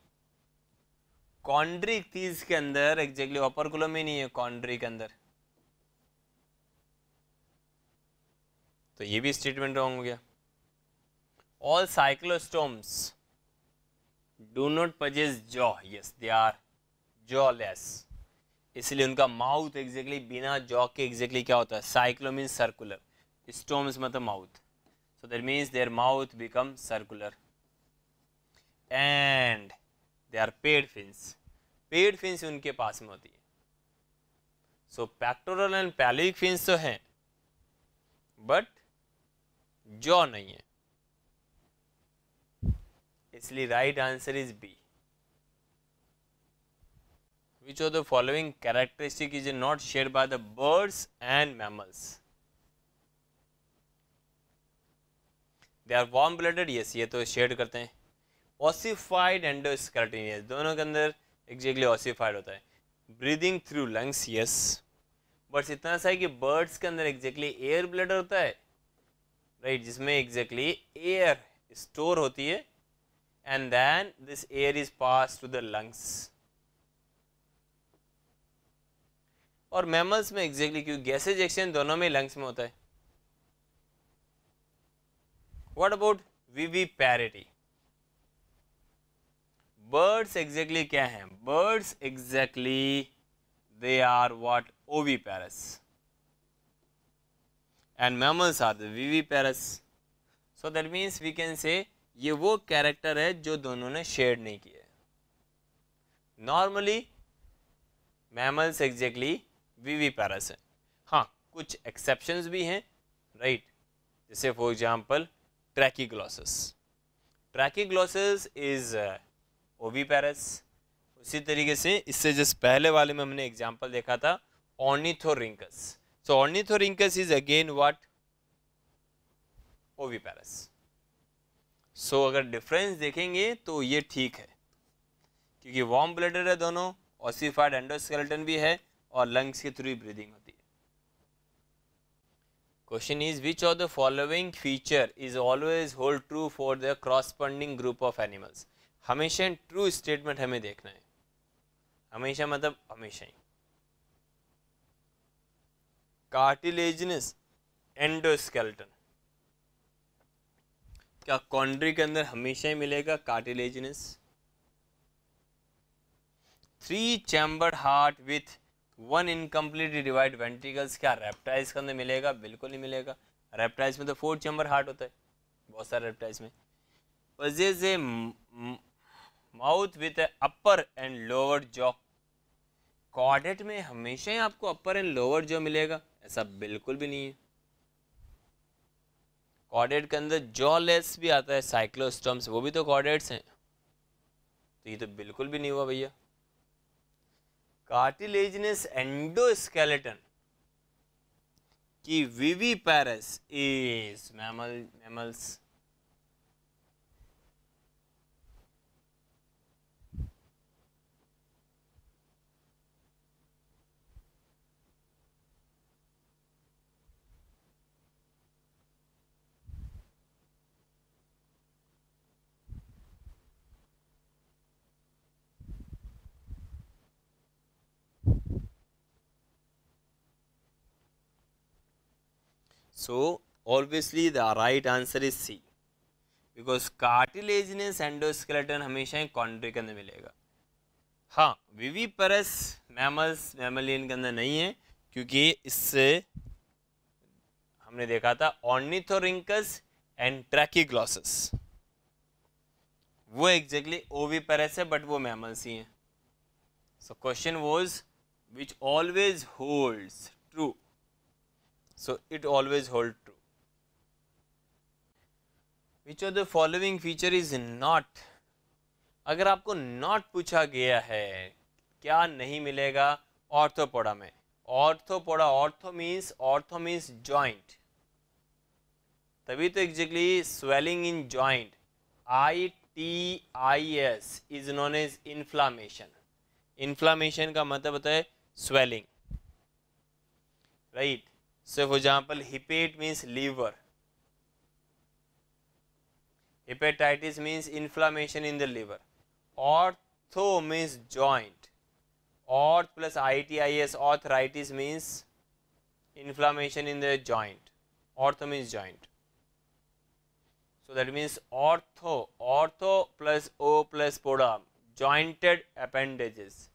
Speaker 1: कॉन्ड्रिक्टीज के अंदर एग्जैक्टली ओपर्कुलम ही नहीं है कॉन्ड्री के अंदर, तो ये भी स्टेटमेंट रॉन्ग हो गया. All cyclostomes do not possess jaw, yes they are jawless, इसलिए उनका माउथ एग्जैक्टली बिना जॉ के एग्जैक्टली क्या होता है, साइक्लो मीन्स सर्कुलर, स्टोम्स मतलब mouth, so that means their mouth becomes circular and they are paired fins. Paired fins उनके पास में होती है. so pectoral and pelvic fins तो हैं but jaw नहीं है, इसलिए right answer is B. Which of the following characteristic is not shared by the birds and mammals? They are warm blooded, yes ये तो शेड करते हैं. ऑसिफाइड एंडोस्केलेटन, यस दोनों के अंदर एग्जैक्टली ऑसिफाइड होता है. Breathing through lungs, yes, but इतना सा है कि बर्ड्स के अंदर एग्जैक्टली एयर ब्लडर होता है, राइट, जिसमें एग्जैक्टली एयर स्टोर होती है and then this air is pass to the lungs. और मैमल्स में एग्जैक्टली क्योंकि गैसेज एक्सचेंज दोनों में लंग्स में होता है. What about viviparity? Birds exactly क्या हैं? Birds exactly they are what? Oviparous. And mammals are the viviparous. So that means we can say ये वो कैरेक्टर है जो दोनों ने शेयर नहीं किया. Normally mammals exactly viviparous है. हाँ कुछ exceptions भी हैं, right? जैसे for example Trachyglossus. Trachyglossus is oviparous. उसी तरीके से इससे जिस पहले वाले में हमने एग्जांपल देखा था Ornithorhynchus. So Ornithorhynchus is again what? Oviparous. So अगर डिफरेंस देखेंगे तो ये ठीक है क्योंकि वार्म ब्लडेड है दोनों, ऑसिफाइड एंडोस्केलेटन भी है और लंग्स के थ्रू ब्रीदिंग होती है. Question is which of the following feature is always hold true for the corresponding group of animals? हमेशा ट्रू स्टेटमेंट हमें देखना है. हमेशा मतलब हमेशा ही. कार्टिलेजिनस एंडोस्केलेटन, क्या कॉन्ड्री के अंदर हमेशा ही मिलेगा cartilaginous? 3 chambered heart with 1 incompletely divide ventricles, क्या रेप्टाइल्स के अंदर मिलेगा? बिल्कुल नहीं मिलेगा. रेप्टाइल्स में तो 4 चैम्बर हार्ट होता है बहुत सारे रेप्टाइल्स में. possess a mouth with upper and lower jaw, chordate में हमेशा ही आपको अपर एंड लोअर जॉ मिलेगा? ऐसा बिल्कुल भी नहीं है. कॉर्डेट के अंदर जॉलेस भी आता है, साइक्लोस्टोम्स, वो भी तो कॉर्डेट्स हैं, तो ये तो बिल्कुल भी नहीं हुआ भैया. कार्टिलेजिनस एंडोस्केलेटन की viviparous is mammals. So obviously the right answer is C, because cartilaginous endoskeleton हमेशा ही कॉन्ट्री के अंदर मिलेगा. हाँ, विविपेरस मैमल्स मैमलियन के अंदर नहीं है, क्योंकि इससे हमने देखा था ऑर्निथोरिंकस एंड ट्रैकीग्लॉसस, वो एग्जैक्टली ओविपेरस है, बट वो मैमल्स ही हैं. So question was which always holds true. So it always hold true. Which of the following feature is not? अगर आपको not पूछा गया है, क्या नहीं मिलेगा ऑर्थोपोडा में? ऑर्थोपोडा, ऑर्थो मीन्स जॉइंट, तभी तो exactly swelling in joint, ITIS is known as inflammation. Inflammation का मतलब होता है swelling, right? So for example, hepate means liver, hepatitis means inflammation in the liver, ortho means joint, orth plus ITIS, arthritis means inflammation in the joint, ortho means joint. So that means ortho plus O plus poda, jointed appendages,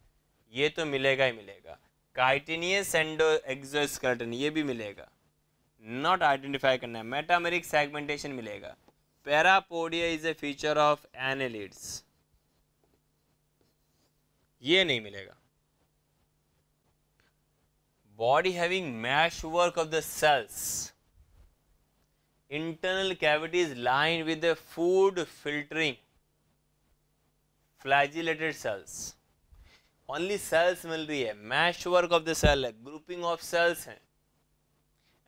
Speaker 1: ये तो मिलेगा ही मिलेगा. Chitinous endo exoskeleton ये भी मिलेगा, not identify करना है. Metameric segmentation मिलेगा. Parapodia is a feature of annelids, ये नहीं मिलेगा. Body having mesh work of the cells, internal cavities line with food filtering flagellated cells. Only cells मिल रही है, mesh work of the cell है, ग्रुपिंग ऑफ सेल्स हैं.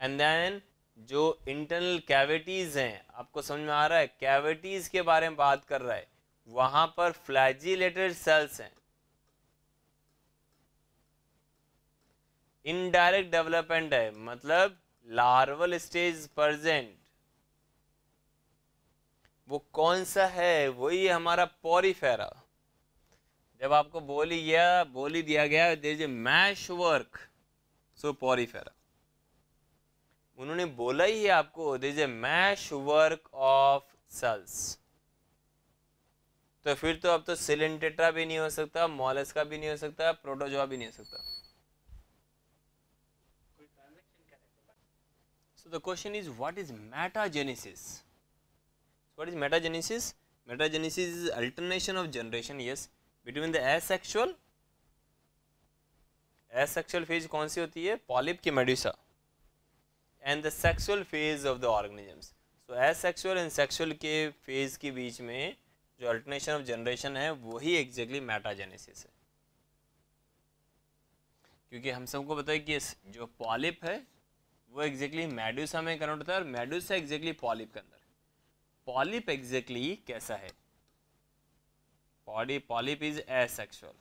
Speaker 1: And then जो internal cavities हैं, आपको समझ में आ रहा है, कैविटीज के बारे में बात कर रहा है, वहां पर फ्लैजिलेटेड सेल्स हैं. इनडायरेक्ट डेवलपमेंट है, मतलब लार्वल स्टेज प्रेजेंट. वो कौन सा है? वही हमारा पॉरीफेरा. जब आपको बोल ही दिया गया there is a mesh work, so porifera. उन्होंने बोला ही है आपको there is a mesh work of cells. तो फिर तो अब तो सिलेंटेट्रा भी नहीं हो सकता, मॉलस्का भी नहीं हो सकता, प्रोटोजोआ भी नहीं हो सकता. So the question is, what is metagenesis? What is metagenesis? Metagenesis is alternation of generation, yes, between the asexual phase कौन सी होती है? पॉलिप की Medusa. And the sexual phase of the organisms. So asexual and sexual के phase के बीच में जो alternation of generation है, वही एग्जैक्टली मेटाजेनेसिस है. क्योंकि हम सबको पता है कि जो पॉलिप है वो एग्जैक्टली मेडुसा में कन्वर्ट होता है, और मेडुसा एग्जैक्टली पॉलिप के अंदर. पॉलिप एग्जैक्टली कैसा है? Polyp is asexual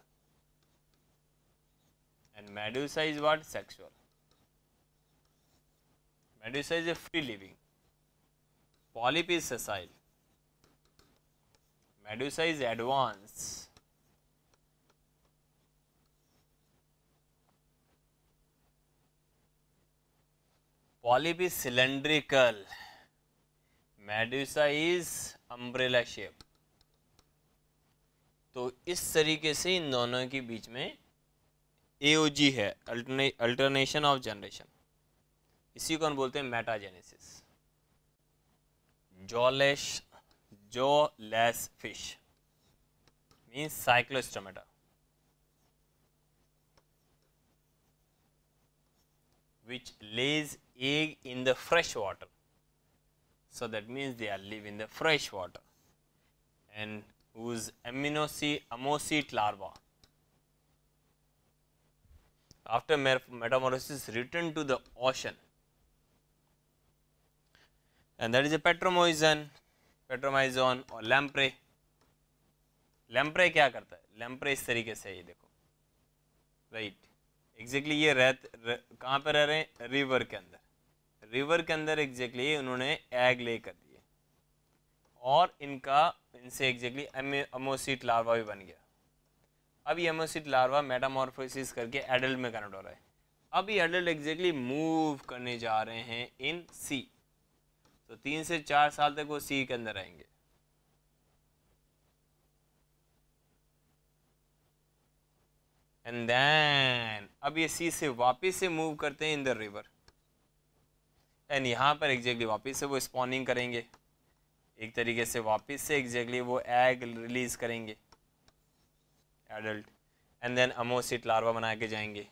Speaker 1: and medusa is what? Sexual. Medusa is a free living, polyp is sessile, medusa is advanced. Polyp is cylindrical, medusa is umbrella shape. तो इस तरीके से इन दोनों के बीच में AOG है, अल्टरनेशन ऑफ जनरेशन. इसी को हम बोलते हैं metagenesis. Jawless fish means Cyclostomata, which lays egg in the fresh water. So that means they are live in the fresh water, and whose ammosid larva After metamorphosis, return to the ocean, and that is a petromyzon, petromyzon और lamprey. lamprey क्या करता है? lamprey इस तरीके से, ये देखो, right, exactly ये कहाँ पे रह रहे हैं? रिवर के अंदर। रिवर के अंदर एग्जैक्टली उन्होंने एग ले कर दिए और इनसे एग्जैक्टली अमोसिट लार्वा भी बन गया। अब ये अमोसिट लार्वा मेटामॉर्फोसिस करके एडल्ट में कन्वर्ट हो रहा है। अब ये एडल्ट एग्जैक्टली मूव करने जा रहे हैं इन सी, तो 3 से 4 साल तक वो सी के अंदर रहेंगे। एंड देन अब ये सी से वापस से मूव करते हैं इन द रिवर, एंड यहाँ पर एग्जैक्टली वापस से वो स्पॉनिंग करेंगे, एक तरीके से वापस से एग्जैक्टली वो एग रिलीज करेंगे एडल्ट, एंड देन अमोसिट लार्वा बना के जाएंगे,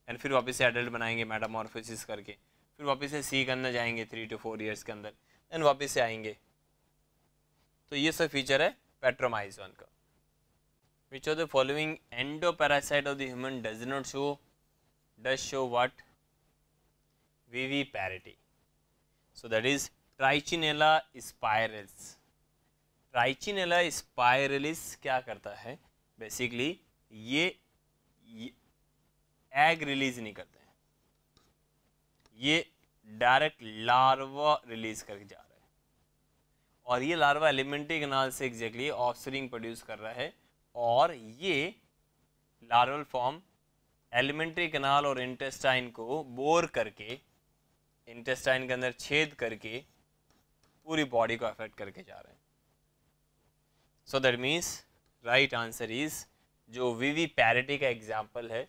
Speaker 1: एंड फिर वापस से एडल्ट बनाएंगे मेटामॉर्फोसिस करके, फिर वापस से सी के अंदर जाएंगे 3 to 4 ईयर्स के अंदर, एंड वापस से आएंगे। तो ये सब फीचर है पेट्रोमाइजोन का। Which of the following endoparasite of the human does show what? Viviparity. So that is trichinella spiralis. Trichinella spiralis क्या करता है? बेसिकली ये एग रिलीज नहीं करते हैं, ये डायरेक्ट लार्वा रिलीज करके जा रहा है, और ये लार्वा एलिमेंट्री कैनाल से एग्जैक्टली ऑफस्प्रिंग प्रोड्यूस कर रहा है, और ये लार्वल फॉर्म एलिमेंट्री कैनाल और इंटेस्टाइन को बोर करके, इंटेस्टाइन के अंदर छेद करके पूरी बॉडी को अफेक्ट करके जा रहे हैं। So that means right answer is जो विविपैरिटी का एग्जाम्पल है,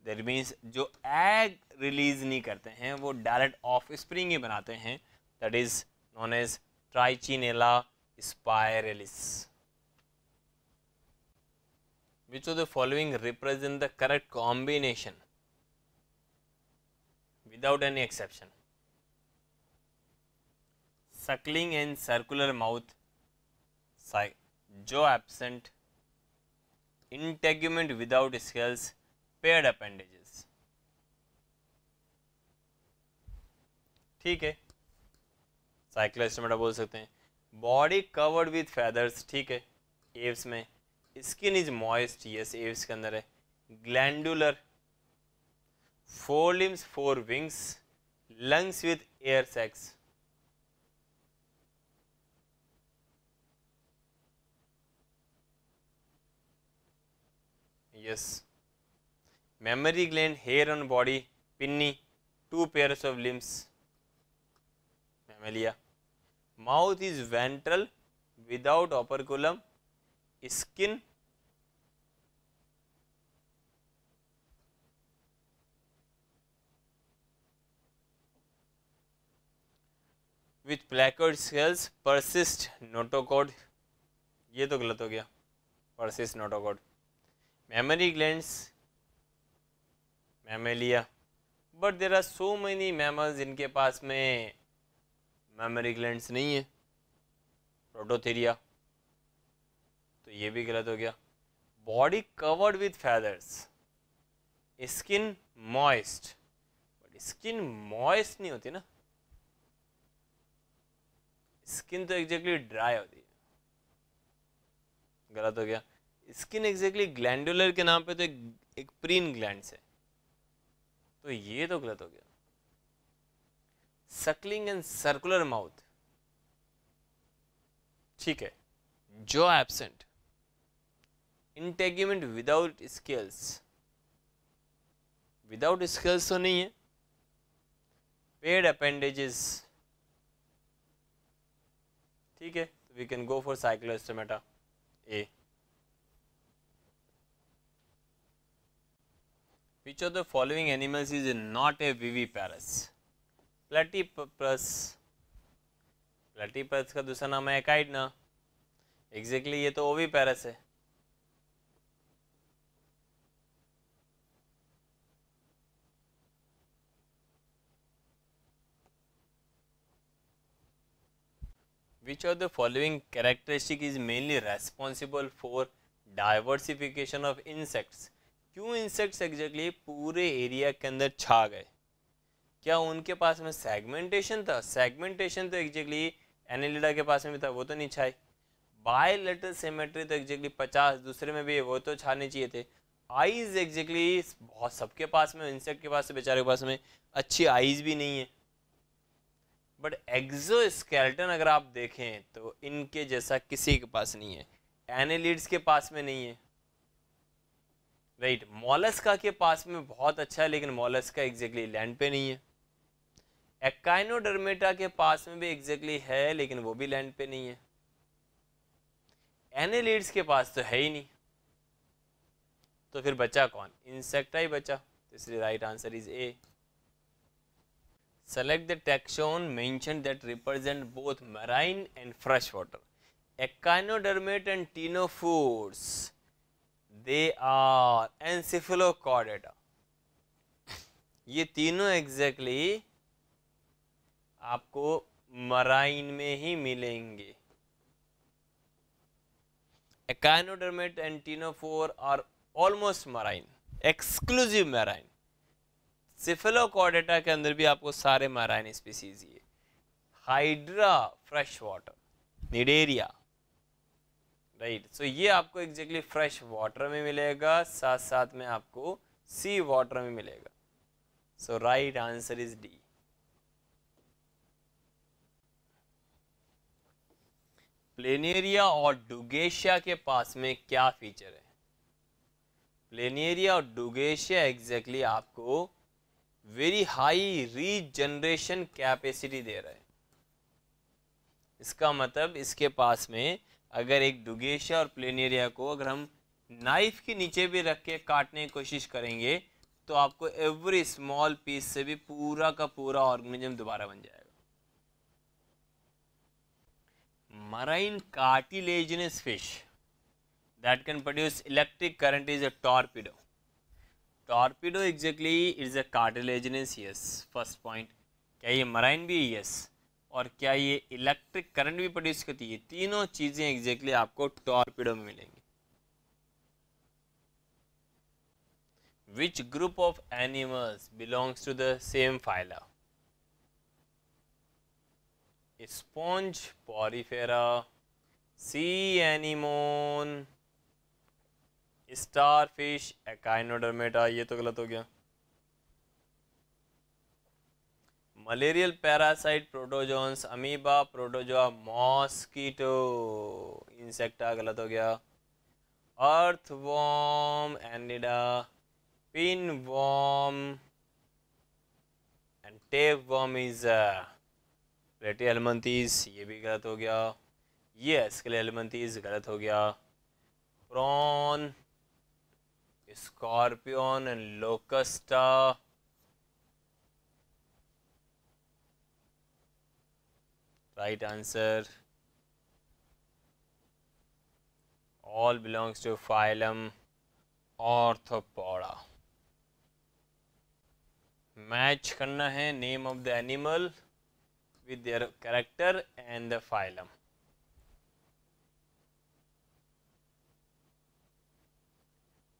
Speaker 1: दैट मीन्स जो एग रिलीज नहीं करते हैं वो डायरेक्ट ऑफस्प्रिंग ही बनाते हैं, that is known as trichinella spiralis. Which of the following represent the correct combination without any exception? Suckling and circular mouth, jaw absent, integument without scales, paired appendages. ठीक है, Cyclostomata बोल सकते हैं। Body covered with feathers, ठीक है, Aves में। Skin is moist, yes, Aves के अंदर है। Glandular, 4 limbs 4 wings, lungs with air sacs, yes. Mammary gland, hair on body, pinny, 2 pairs of limbs, mammalia. Mouth is ventral without operculum, skin with placard scales, persist notochord, ये तो गलत हो गया, persist notochord. Mammary glands, mammalia, but there are so many mammals जिनके पास में mammary glands नहीं है, प्रोटोथेरिया, तो ये भी गलत हो गया। Body covered with feathers, skin moist, but skin moist नहीं होती ना, स्किन तो एग्जैक्टली ड्राई होती है, गलत हो गया। स्किन एग्जैक्टली ग्लैंडुलर के नाम पे तो एक प्रीन ग्लैंड है, तो ये तो गलत हो गया। सकलिंग एंड सर्कुलर माउथ, ठीक है। Jaw absent, integument without scales, without scales तो नहीं है। पेड अपेंडेजेस, ठीक है, तो we can go for cyclostomata A. Which of the following animals is not a viviparous? Platypus, platypus का दूसरा नाम है एकाइडना, एग्जैक्टली ये तो ओविपेरस है। Which of the following characteristic is mainly responsible for diversification of insects क्यों insects exactly पूरे area के अंदर छा गए? क्या उनके पास में सेगमेंटेशन था? सेगमेंटेशन तो एग्जैक्टली एनेलिडा के पास में भी था, वो तो नहीं छाए। बायलैटरल सिमेट्री तो एग्जैक्टली 50 दूसरे में भी है, वो तो छाने चाहिए थे। आईज एग्जैक्टली बहुत सबके पास में, इंसेक्ट के पास से बेचारे के पास में अच्छी आईज भी नहीं है। बट एक्सोस्केलेटन अगर आप देखें तो इनके जैसा किसी के पास नहीं है, एनेलिड्स के पास में नहीं है, राइट। मॉलस्का के पास में बहुत अच्छा है, लेकिन मॉलस्का एग्जैक्टली लैंड पे नहीं है। एक्काइनोडर्मेटा के पास में भी एग्जैक्टली है, लेकिन वो भी लैंड पे नहीं है। एनेलिड्स के पास तो है ही नहीं, तो फिर बचा कौन? इंसेक्टा ही बचा। तो इसलिए right answer is A. Select the taxon mentioned that represent both marine and freshwater. Echinodermate and ctenophores. They are Encephalochordata. ये तीनों एग्जैक्टली आपको मराइन में ही मिलेंगे। Echinodermate and ctenophore are almost marine, exclusive marine. Cephalochordata के अंदर भी आपको सारे मैराइन स्पीसीज ही है। Hydra fresh water, cnidaria, right. So ये आपको एग्जैक्टली फ्रेश वाटर में मिलेगा, साथ साथ में आपको सी वाटर में मिलेगा। So right answer is D. Planaria और डुगेशिया के पास में क्या फीचर है? प्लेनेरिया और डुगेशिया एग्जैक्टली आपको वेरी हाई रीजनरेशन कैपेसिटी दे रहा है। इसका मतलब इसके पास में अगर एक डुगेशिया और प्लेनेरिया को अगर हम नाइफ के नीचे भी रख के काटने की कोशिश करेंगे तो आपको एवरी स्मॉल पीस से भी पूरा का पूरा ऑर्गेनिज्म दोबारा बन जाएगा। Marine cartilaginous fish that can produce electric current is a torpedo. Torpedo exactly is a cartilaginous, yes. First point, क्या ये मराइन भी? यस। और क्या ये इलेक्ट्रिक करंट भी प्रोड्यूस करती है? तीनों चीजें एग्जैक्टली आपको टॉर्पिडो में मिलेंगी। Which group of animals belongs to the same phyla? Sponge, porifera, sea anemone, starfish, echinodermata. ये तो गलत हो गया। Malarial parasite, protozoans, amoeba, protozoa, mosquito, insecta, गलत हो गया। Earthworm, annelida, pinworm and tapeworm is platyhelminthes, ये भी गलत हो गया। ये स्केलेहेल्मिंथेस गलत हो गया। Prawn, scorpion and locusta, right answer all belongs to phylum Arthropoda. Match करना है name of the animal with their character and the phylum.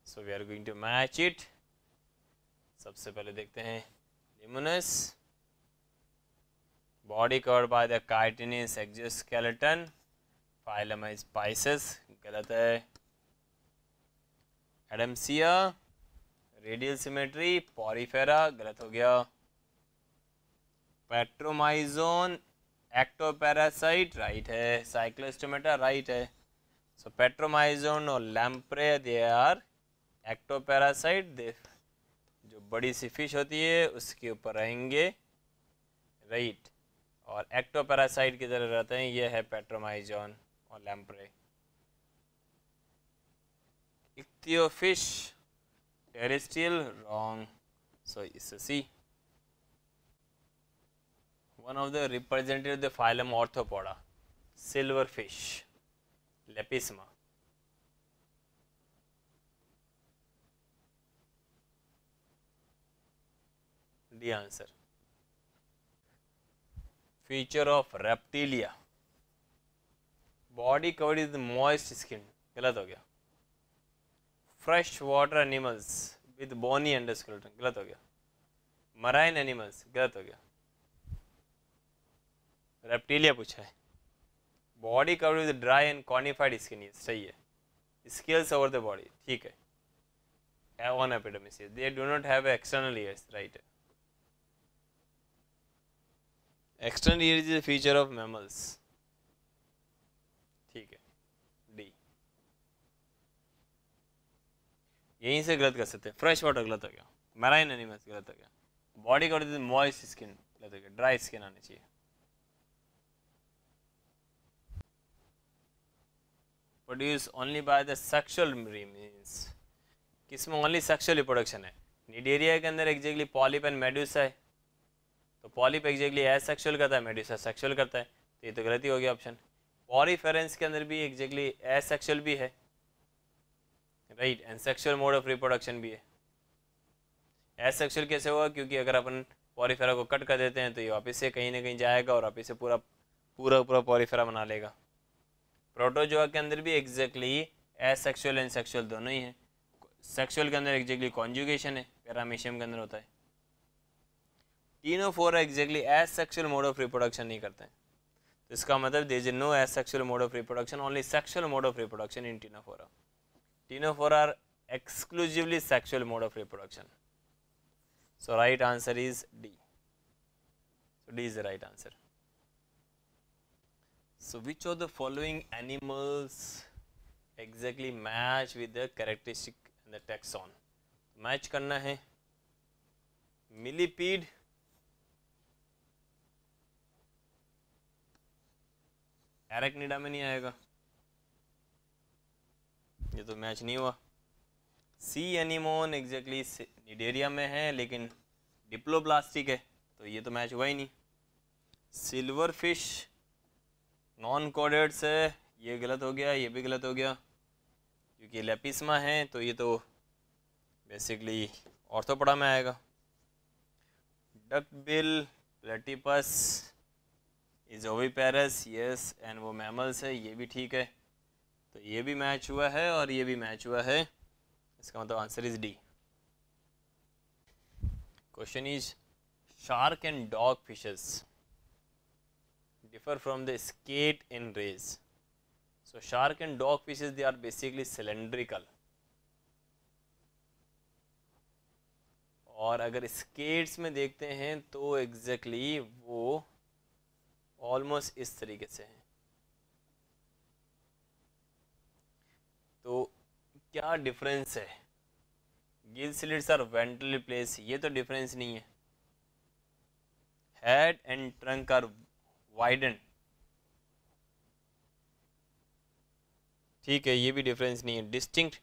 Speaker 1: So we are going to match it. सबसे पहले देखते हैं limulus, body covered by the chitinous exoskeleton, phylum is pisces, गलत है। Adamsia, radial symmetry, porifera, गलत हो गया। Petromyzon, ectoparasite, right है। साइक्लोस्टोमेटा, राइट है। सो पेट्रोमाइजोन और लैम्प्रे दे आर एक्टोपैरासाइट, दे जो बड़ी सी फिश होती है उसके ऊपर रहेंगे, राइट। और एक्टोपैरासाइट की तरह रहते हैं, ये है पेट्रोमाइजोन और lamprey. Ichthyophis, terrestrial, wrong, so it's C. One of the representative of the phylum Arthropoda, silverfish, Lepisma. The answer. Feature of Reptilia, body covered with moist skin, गलत हो गया। Fresh water animals with bony endoskeleton, गलत हो गया। Marine animals, गलत हो गया। Reptilia पूछा है। Body covered with dry and cornified skin, सही है। स्केल्स ओवर द बॉडी, ठीक है। On epidermis, they do not have external ears, right? External ears is a feature of mammals, ठीक है, डी। यहीं से गलत कर सकते हैं। फ्रेश वाटर गलत हो गया, मैराइन एनिमल्स गलत हो गया, बॉडी का मॉइस्ट स्किन गलत हो गया, ड्राई स्किन आनी चाहिए। Produce only by the sexual means, किसमें ओनली सेक्सुअल रिप्रोडक्शन है? निडेरिया के अंदर एग्जैक्टली पॉलिप एंड मेडुसा है, तो पॉलिप एग्जैक्टली एसेक्सुअल करता है, मेडुसा सेक्सुअल करता है, तो ये तो गलती हो गया ऑप्शन। पॉरीफेरेंस के अंदर भी एग्जैक्टली एसेक्सुअल भी है, right, and sexual mode of reproduction भी है। एसेक्सुअल कैसे होगा? क्योंकि अगर अपन पॉरीफेरा को कट कर देते हैं तो ये वापस से कहीं ना कहीं जाएगा और वापस से पूरा पूरा पूरा पॉरीफेरा बना लेगा। प्रोटोजोआ के अंदर भी एग्जैक्टली एसेक्सुअल एंड सेक्सुअल दोनों ही हैं। सेक्सुअल के अंदर एग्जैक्टली कॉन्जुगेशन है, पैरामीशियम के अंदर होता है। Ctenophora exactly asexual mode of reproduction नहीं करते हैं, तो इसका मतलब there is no asexual mode of reproduction, only sexual mode of reproduction in ctenophora. Ctenophora are exclusively sexual mode of reproduction. So right answer is D. So D is the right answer. So which of the following animals exactly match with the characteristic in the taxon? Match करना है millipede, arachnida में नहीं आएगा, ये तो match नहीं हुआ। सी anemone exactly Cnidaria में है लेकिन डिप्लोब्लास्टिक है, तो ये तो मैच हुआ ही नहीं। सिल्वर फिश नॉन कोडेड्स है, ये गलत हो गया, ये भी गलत हो गया, क्योंकि लेपिस्मा है तो ये तो बेसिकली ऑर्थोपोडा में आएगा। Duckbill platypus is oviparous, yes, and वो मैमल्स है, ये भी ठीक है, तो ये भी मैच हुआ है और ये भी मैच हुआ है, इसका मतलब answer is D. Question is shark and dog fishes differ from the skate in rays. So shark and dog fishes, they are basically cylindrical, और अगर स्केट्स में देखते हैं तो एग्जैक्टली वो ऑलमोस्ट इस तरीके से है। तो क्या डिफरेंस है? Gill slits are ventrally place, ये तो डिफरेंस नहीं है। Head and trunk are widen, ठीक है, ये भी डिफरेंस नहीं है। Distinct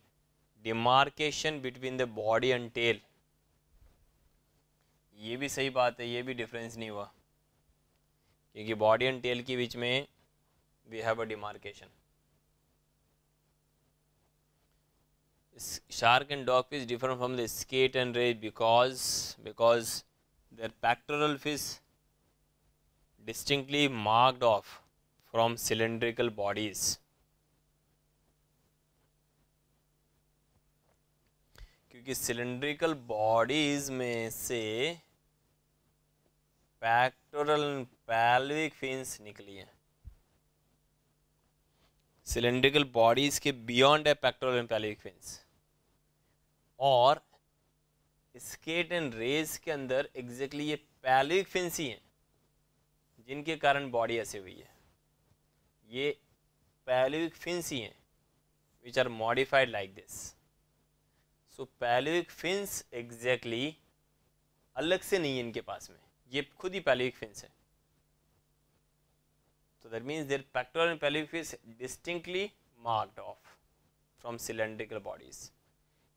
Speaker 1: demarcation between the body and tail, ये भी सही बात है, ये भी डिफरेंस नहीं हुआ, क्योंकि बॉडी एंड टेल के बीच में we have a demarcation. Shark and dogfish differ from the skate and ray because their pectoral fish distinctly marked off from cylindrical bodies. क्योंकि cylindrical bodies में से pectoral pelvic fins निकली हैं। cylindrical bodies के beyond है pectoral and pelvic fins, और skate and race के अंदर एग्जैक्टली ये पैल्विक फिन्स ही हैं जिनके कारण बॉडी ऐसे हुई है। ये पैल्विक फिन्स ही हैं which are modified like this. So pelvic fins exactly अलग से नहीं है इनके पास में, ये खुद ही पैल्विक फिन्स है। तो that means their pectoral and pelvic fins distinctly marked off from cylindrical bodies.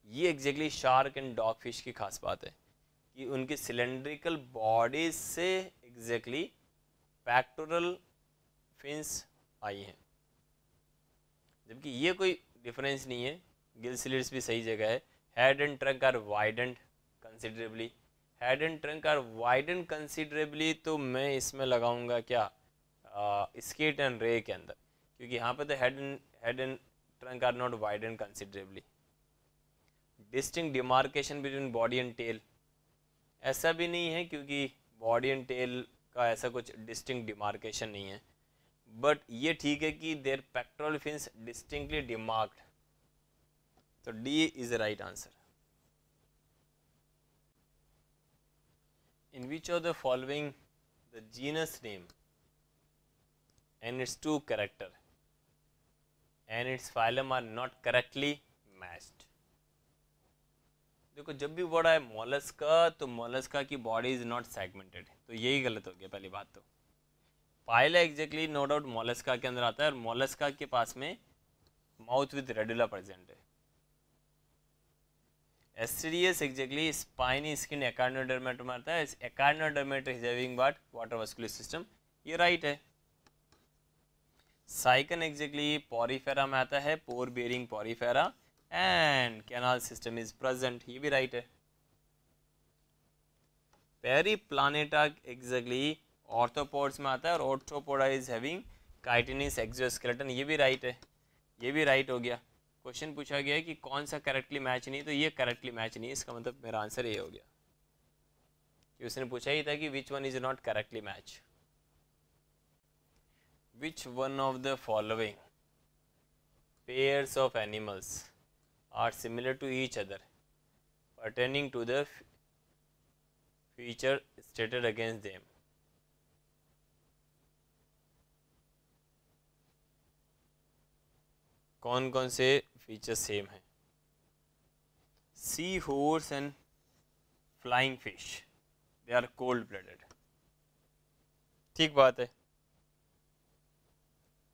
Speaker 1: ये exactly shark and dog fish की खास बात है कि उनकी सिलेंड्रिकल बॉडीज से एग्जैक्टली पैक्टोरल फिन्स आई हैं, जबकि ये कोई डिफरेंस नहीं है। गिल स्लिट्स भी सही जगह है। Head and trunk are widened considerably, head and trunk are widened considerably, तो मैं इसमें लगाऊंगा क्या, स्केट एंड रे के अंदर, क्योंकि यहाँ पे तो head and trunk are not widened considerably. Distinct demarcation between body and tail, ऐसा भी नहीं है क्योंकि बॉडी एंड टेल का ऐसा कुछ डिस्टिंक्ट डिमार्केशन नहीं है, बट ये ठीक है कि देयर पेक्टोरल फिन्स डिस्टिंक्टली डिमार्क्ड, तो D is the right answer. In which of the following the genus name and its two character and its phylum are not correctly matched? देखो जब भी वर्ड आए मोलस्का तो मोलस्का की body is not segmented, तो यही गलत हो गया पहली बात। तो phyla exactly no doubt mollusca के अंदर आता है और मोलस्का के पास में माउथ विद रेडुला प्रेजेंट है। Asterias exactly spiny skin echinodermata आता है, echinodermata is having what water vascular system, ये राइट है। साइकन एग्जैक्टली पॉरीफेरा में आता है, pore bearing porifera and canal system is present, ये भी राइट है। पेरीप्लानेटा एग्जैक्टली ऑर्थोपोड्स में आता है और arthropoda is having chitinous exoskeleton, ये भी राइट है, ये भी राइट हो गया। क्वेश्चन पूछा गया है कि कौन सा करेक्टली मैच नहीं, तो ये करेक्टली मैच नहीं, इसका मतलब मेरा आंसर ये हो गया कि उसने पूछा ही था कि which one is not correctly match. Which one of the following pairs of animals are similar to each other pertaining to the feature stated against them? कौन कौन से फीचर्स सेम हैं? Sea horse and flying fish they are cold blooded, ठीक बात है।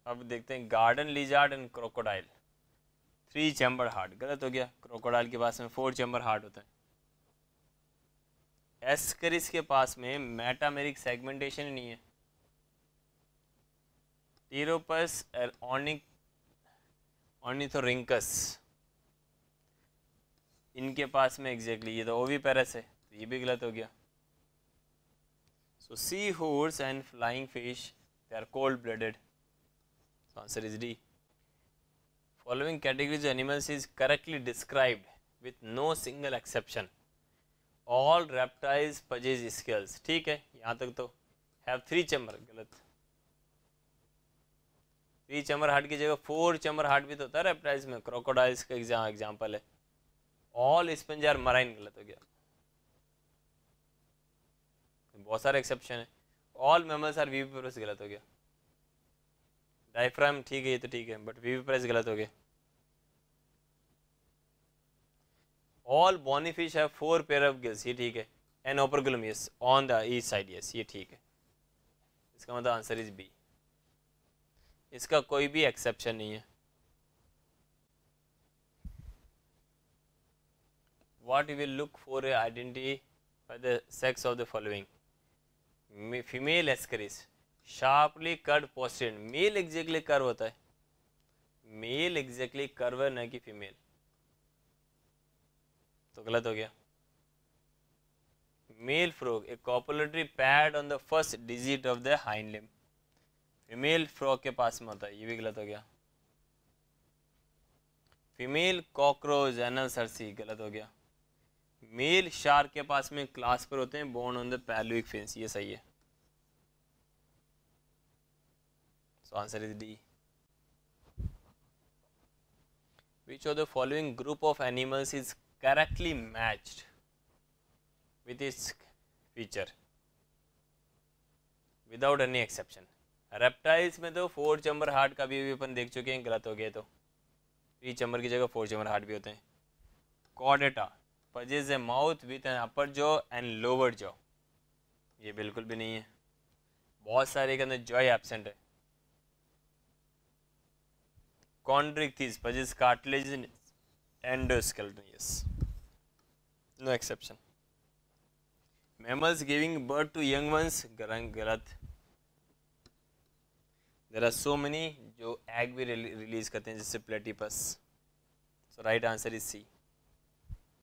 Speaker 1: अब देखते हैं garden lizard and crocodile 3 chamber heart, गलत हो गया, क्रोकोडाइल के पास में 4 चैम्बर हार्ट होता है। एस्करिस के पास में मेटामेरिक सेगमेंटेशन ही नहीं है। टीरोपस ऑर्निथोरिंकस इनके पास में एग्जैक्टली ये तो ओविपेरस है, तो ये भी गलत हो गया। So sea horse and flying fish they are cold blooded, so answer is D. Following categories of animals is correctly described with no single exception. All reptiles possess scales, ठीक है, यहाँ तक तो have 3 chamber, गलत। 3 chamber heart की जगह 4 chamber heart भी तो होता है रेप्टाइल्स में, क्रोकोडाइल्स का एग्जाम्पल है। ऑल स्पंज आर मराइन, गलत हो गया, बहुत सारे एक्सेप्शन है। ऑल मैमल्स आर विविपेरस, गलत हो गया। डायफ्राम ठीक है, ये तो ठीक है, बट विविपेरस गलत हो गया। All bony fish have 4 pair of gills, ये ठीक है। An operculum yes on the east side, yes ये ठीक है। इसका मतलब आंसर इज बी, इसका कोई भी एक्सेप्शन नहीं है। What you will look for a identify the sex of the following? Female ascaris sharply curve posted, male exactly curve होता है, मेल एग्जैक्टली कर्व है, न कि फीमेल, तो गलत हो गया। Male frog a copulatory pad on the first digit of the hind limb, female frog के पास में होता है, ये भी गलत हो गया। फीमेल कॉकरोच एनल सर्सी, गलत हो गया। मेल शार्क के पास में क्लास्पर होते हैं bone on the pelvic fins, ये सही है। So answer is D. Which of the following group of animals is correctly matched with its feature without any exception? Reptiles में तो 4 चैम्बर हार्ट का भी अपन देख चुके हैं, गलत हो गए, तो 3 चैम्बर की जगह 4 चैम्बर हार्ट भी होते हैं। Chordata possesses a mouth with an upper jaw and lower jaw, ये बिल्कुल भी नहीं है। बहुत सारे के अंदर जॉय एब्सेंट है। Chondrichthyes possess cartilage in endoskeleton, yes, no exception. Mammals giving birth to young ones, गलत। There are so many जो एग भी रिलीज करते हैं, जैसे platypus, so right answer is C.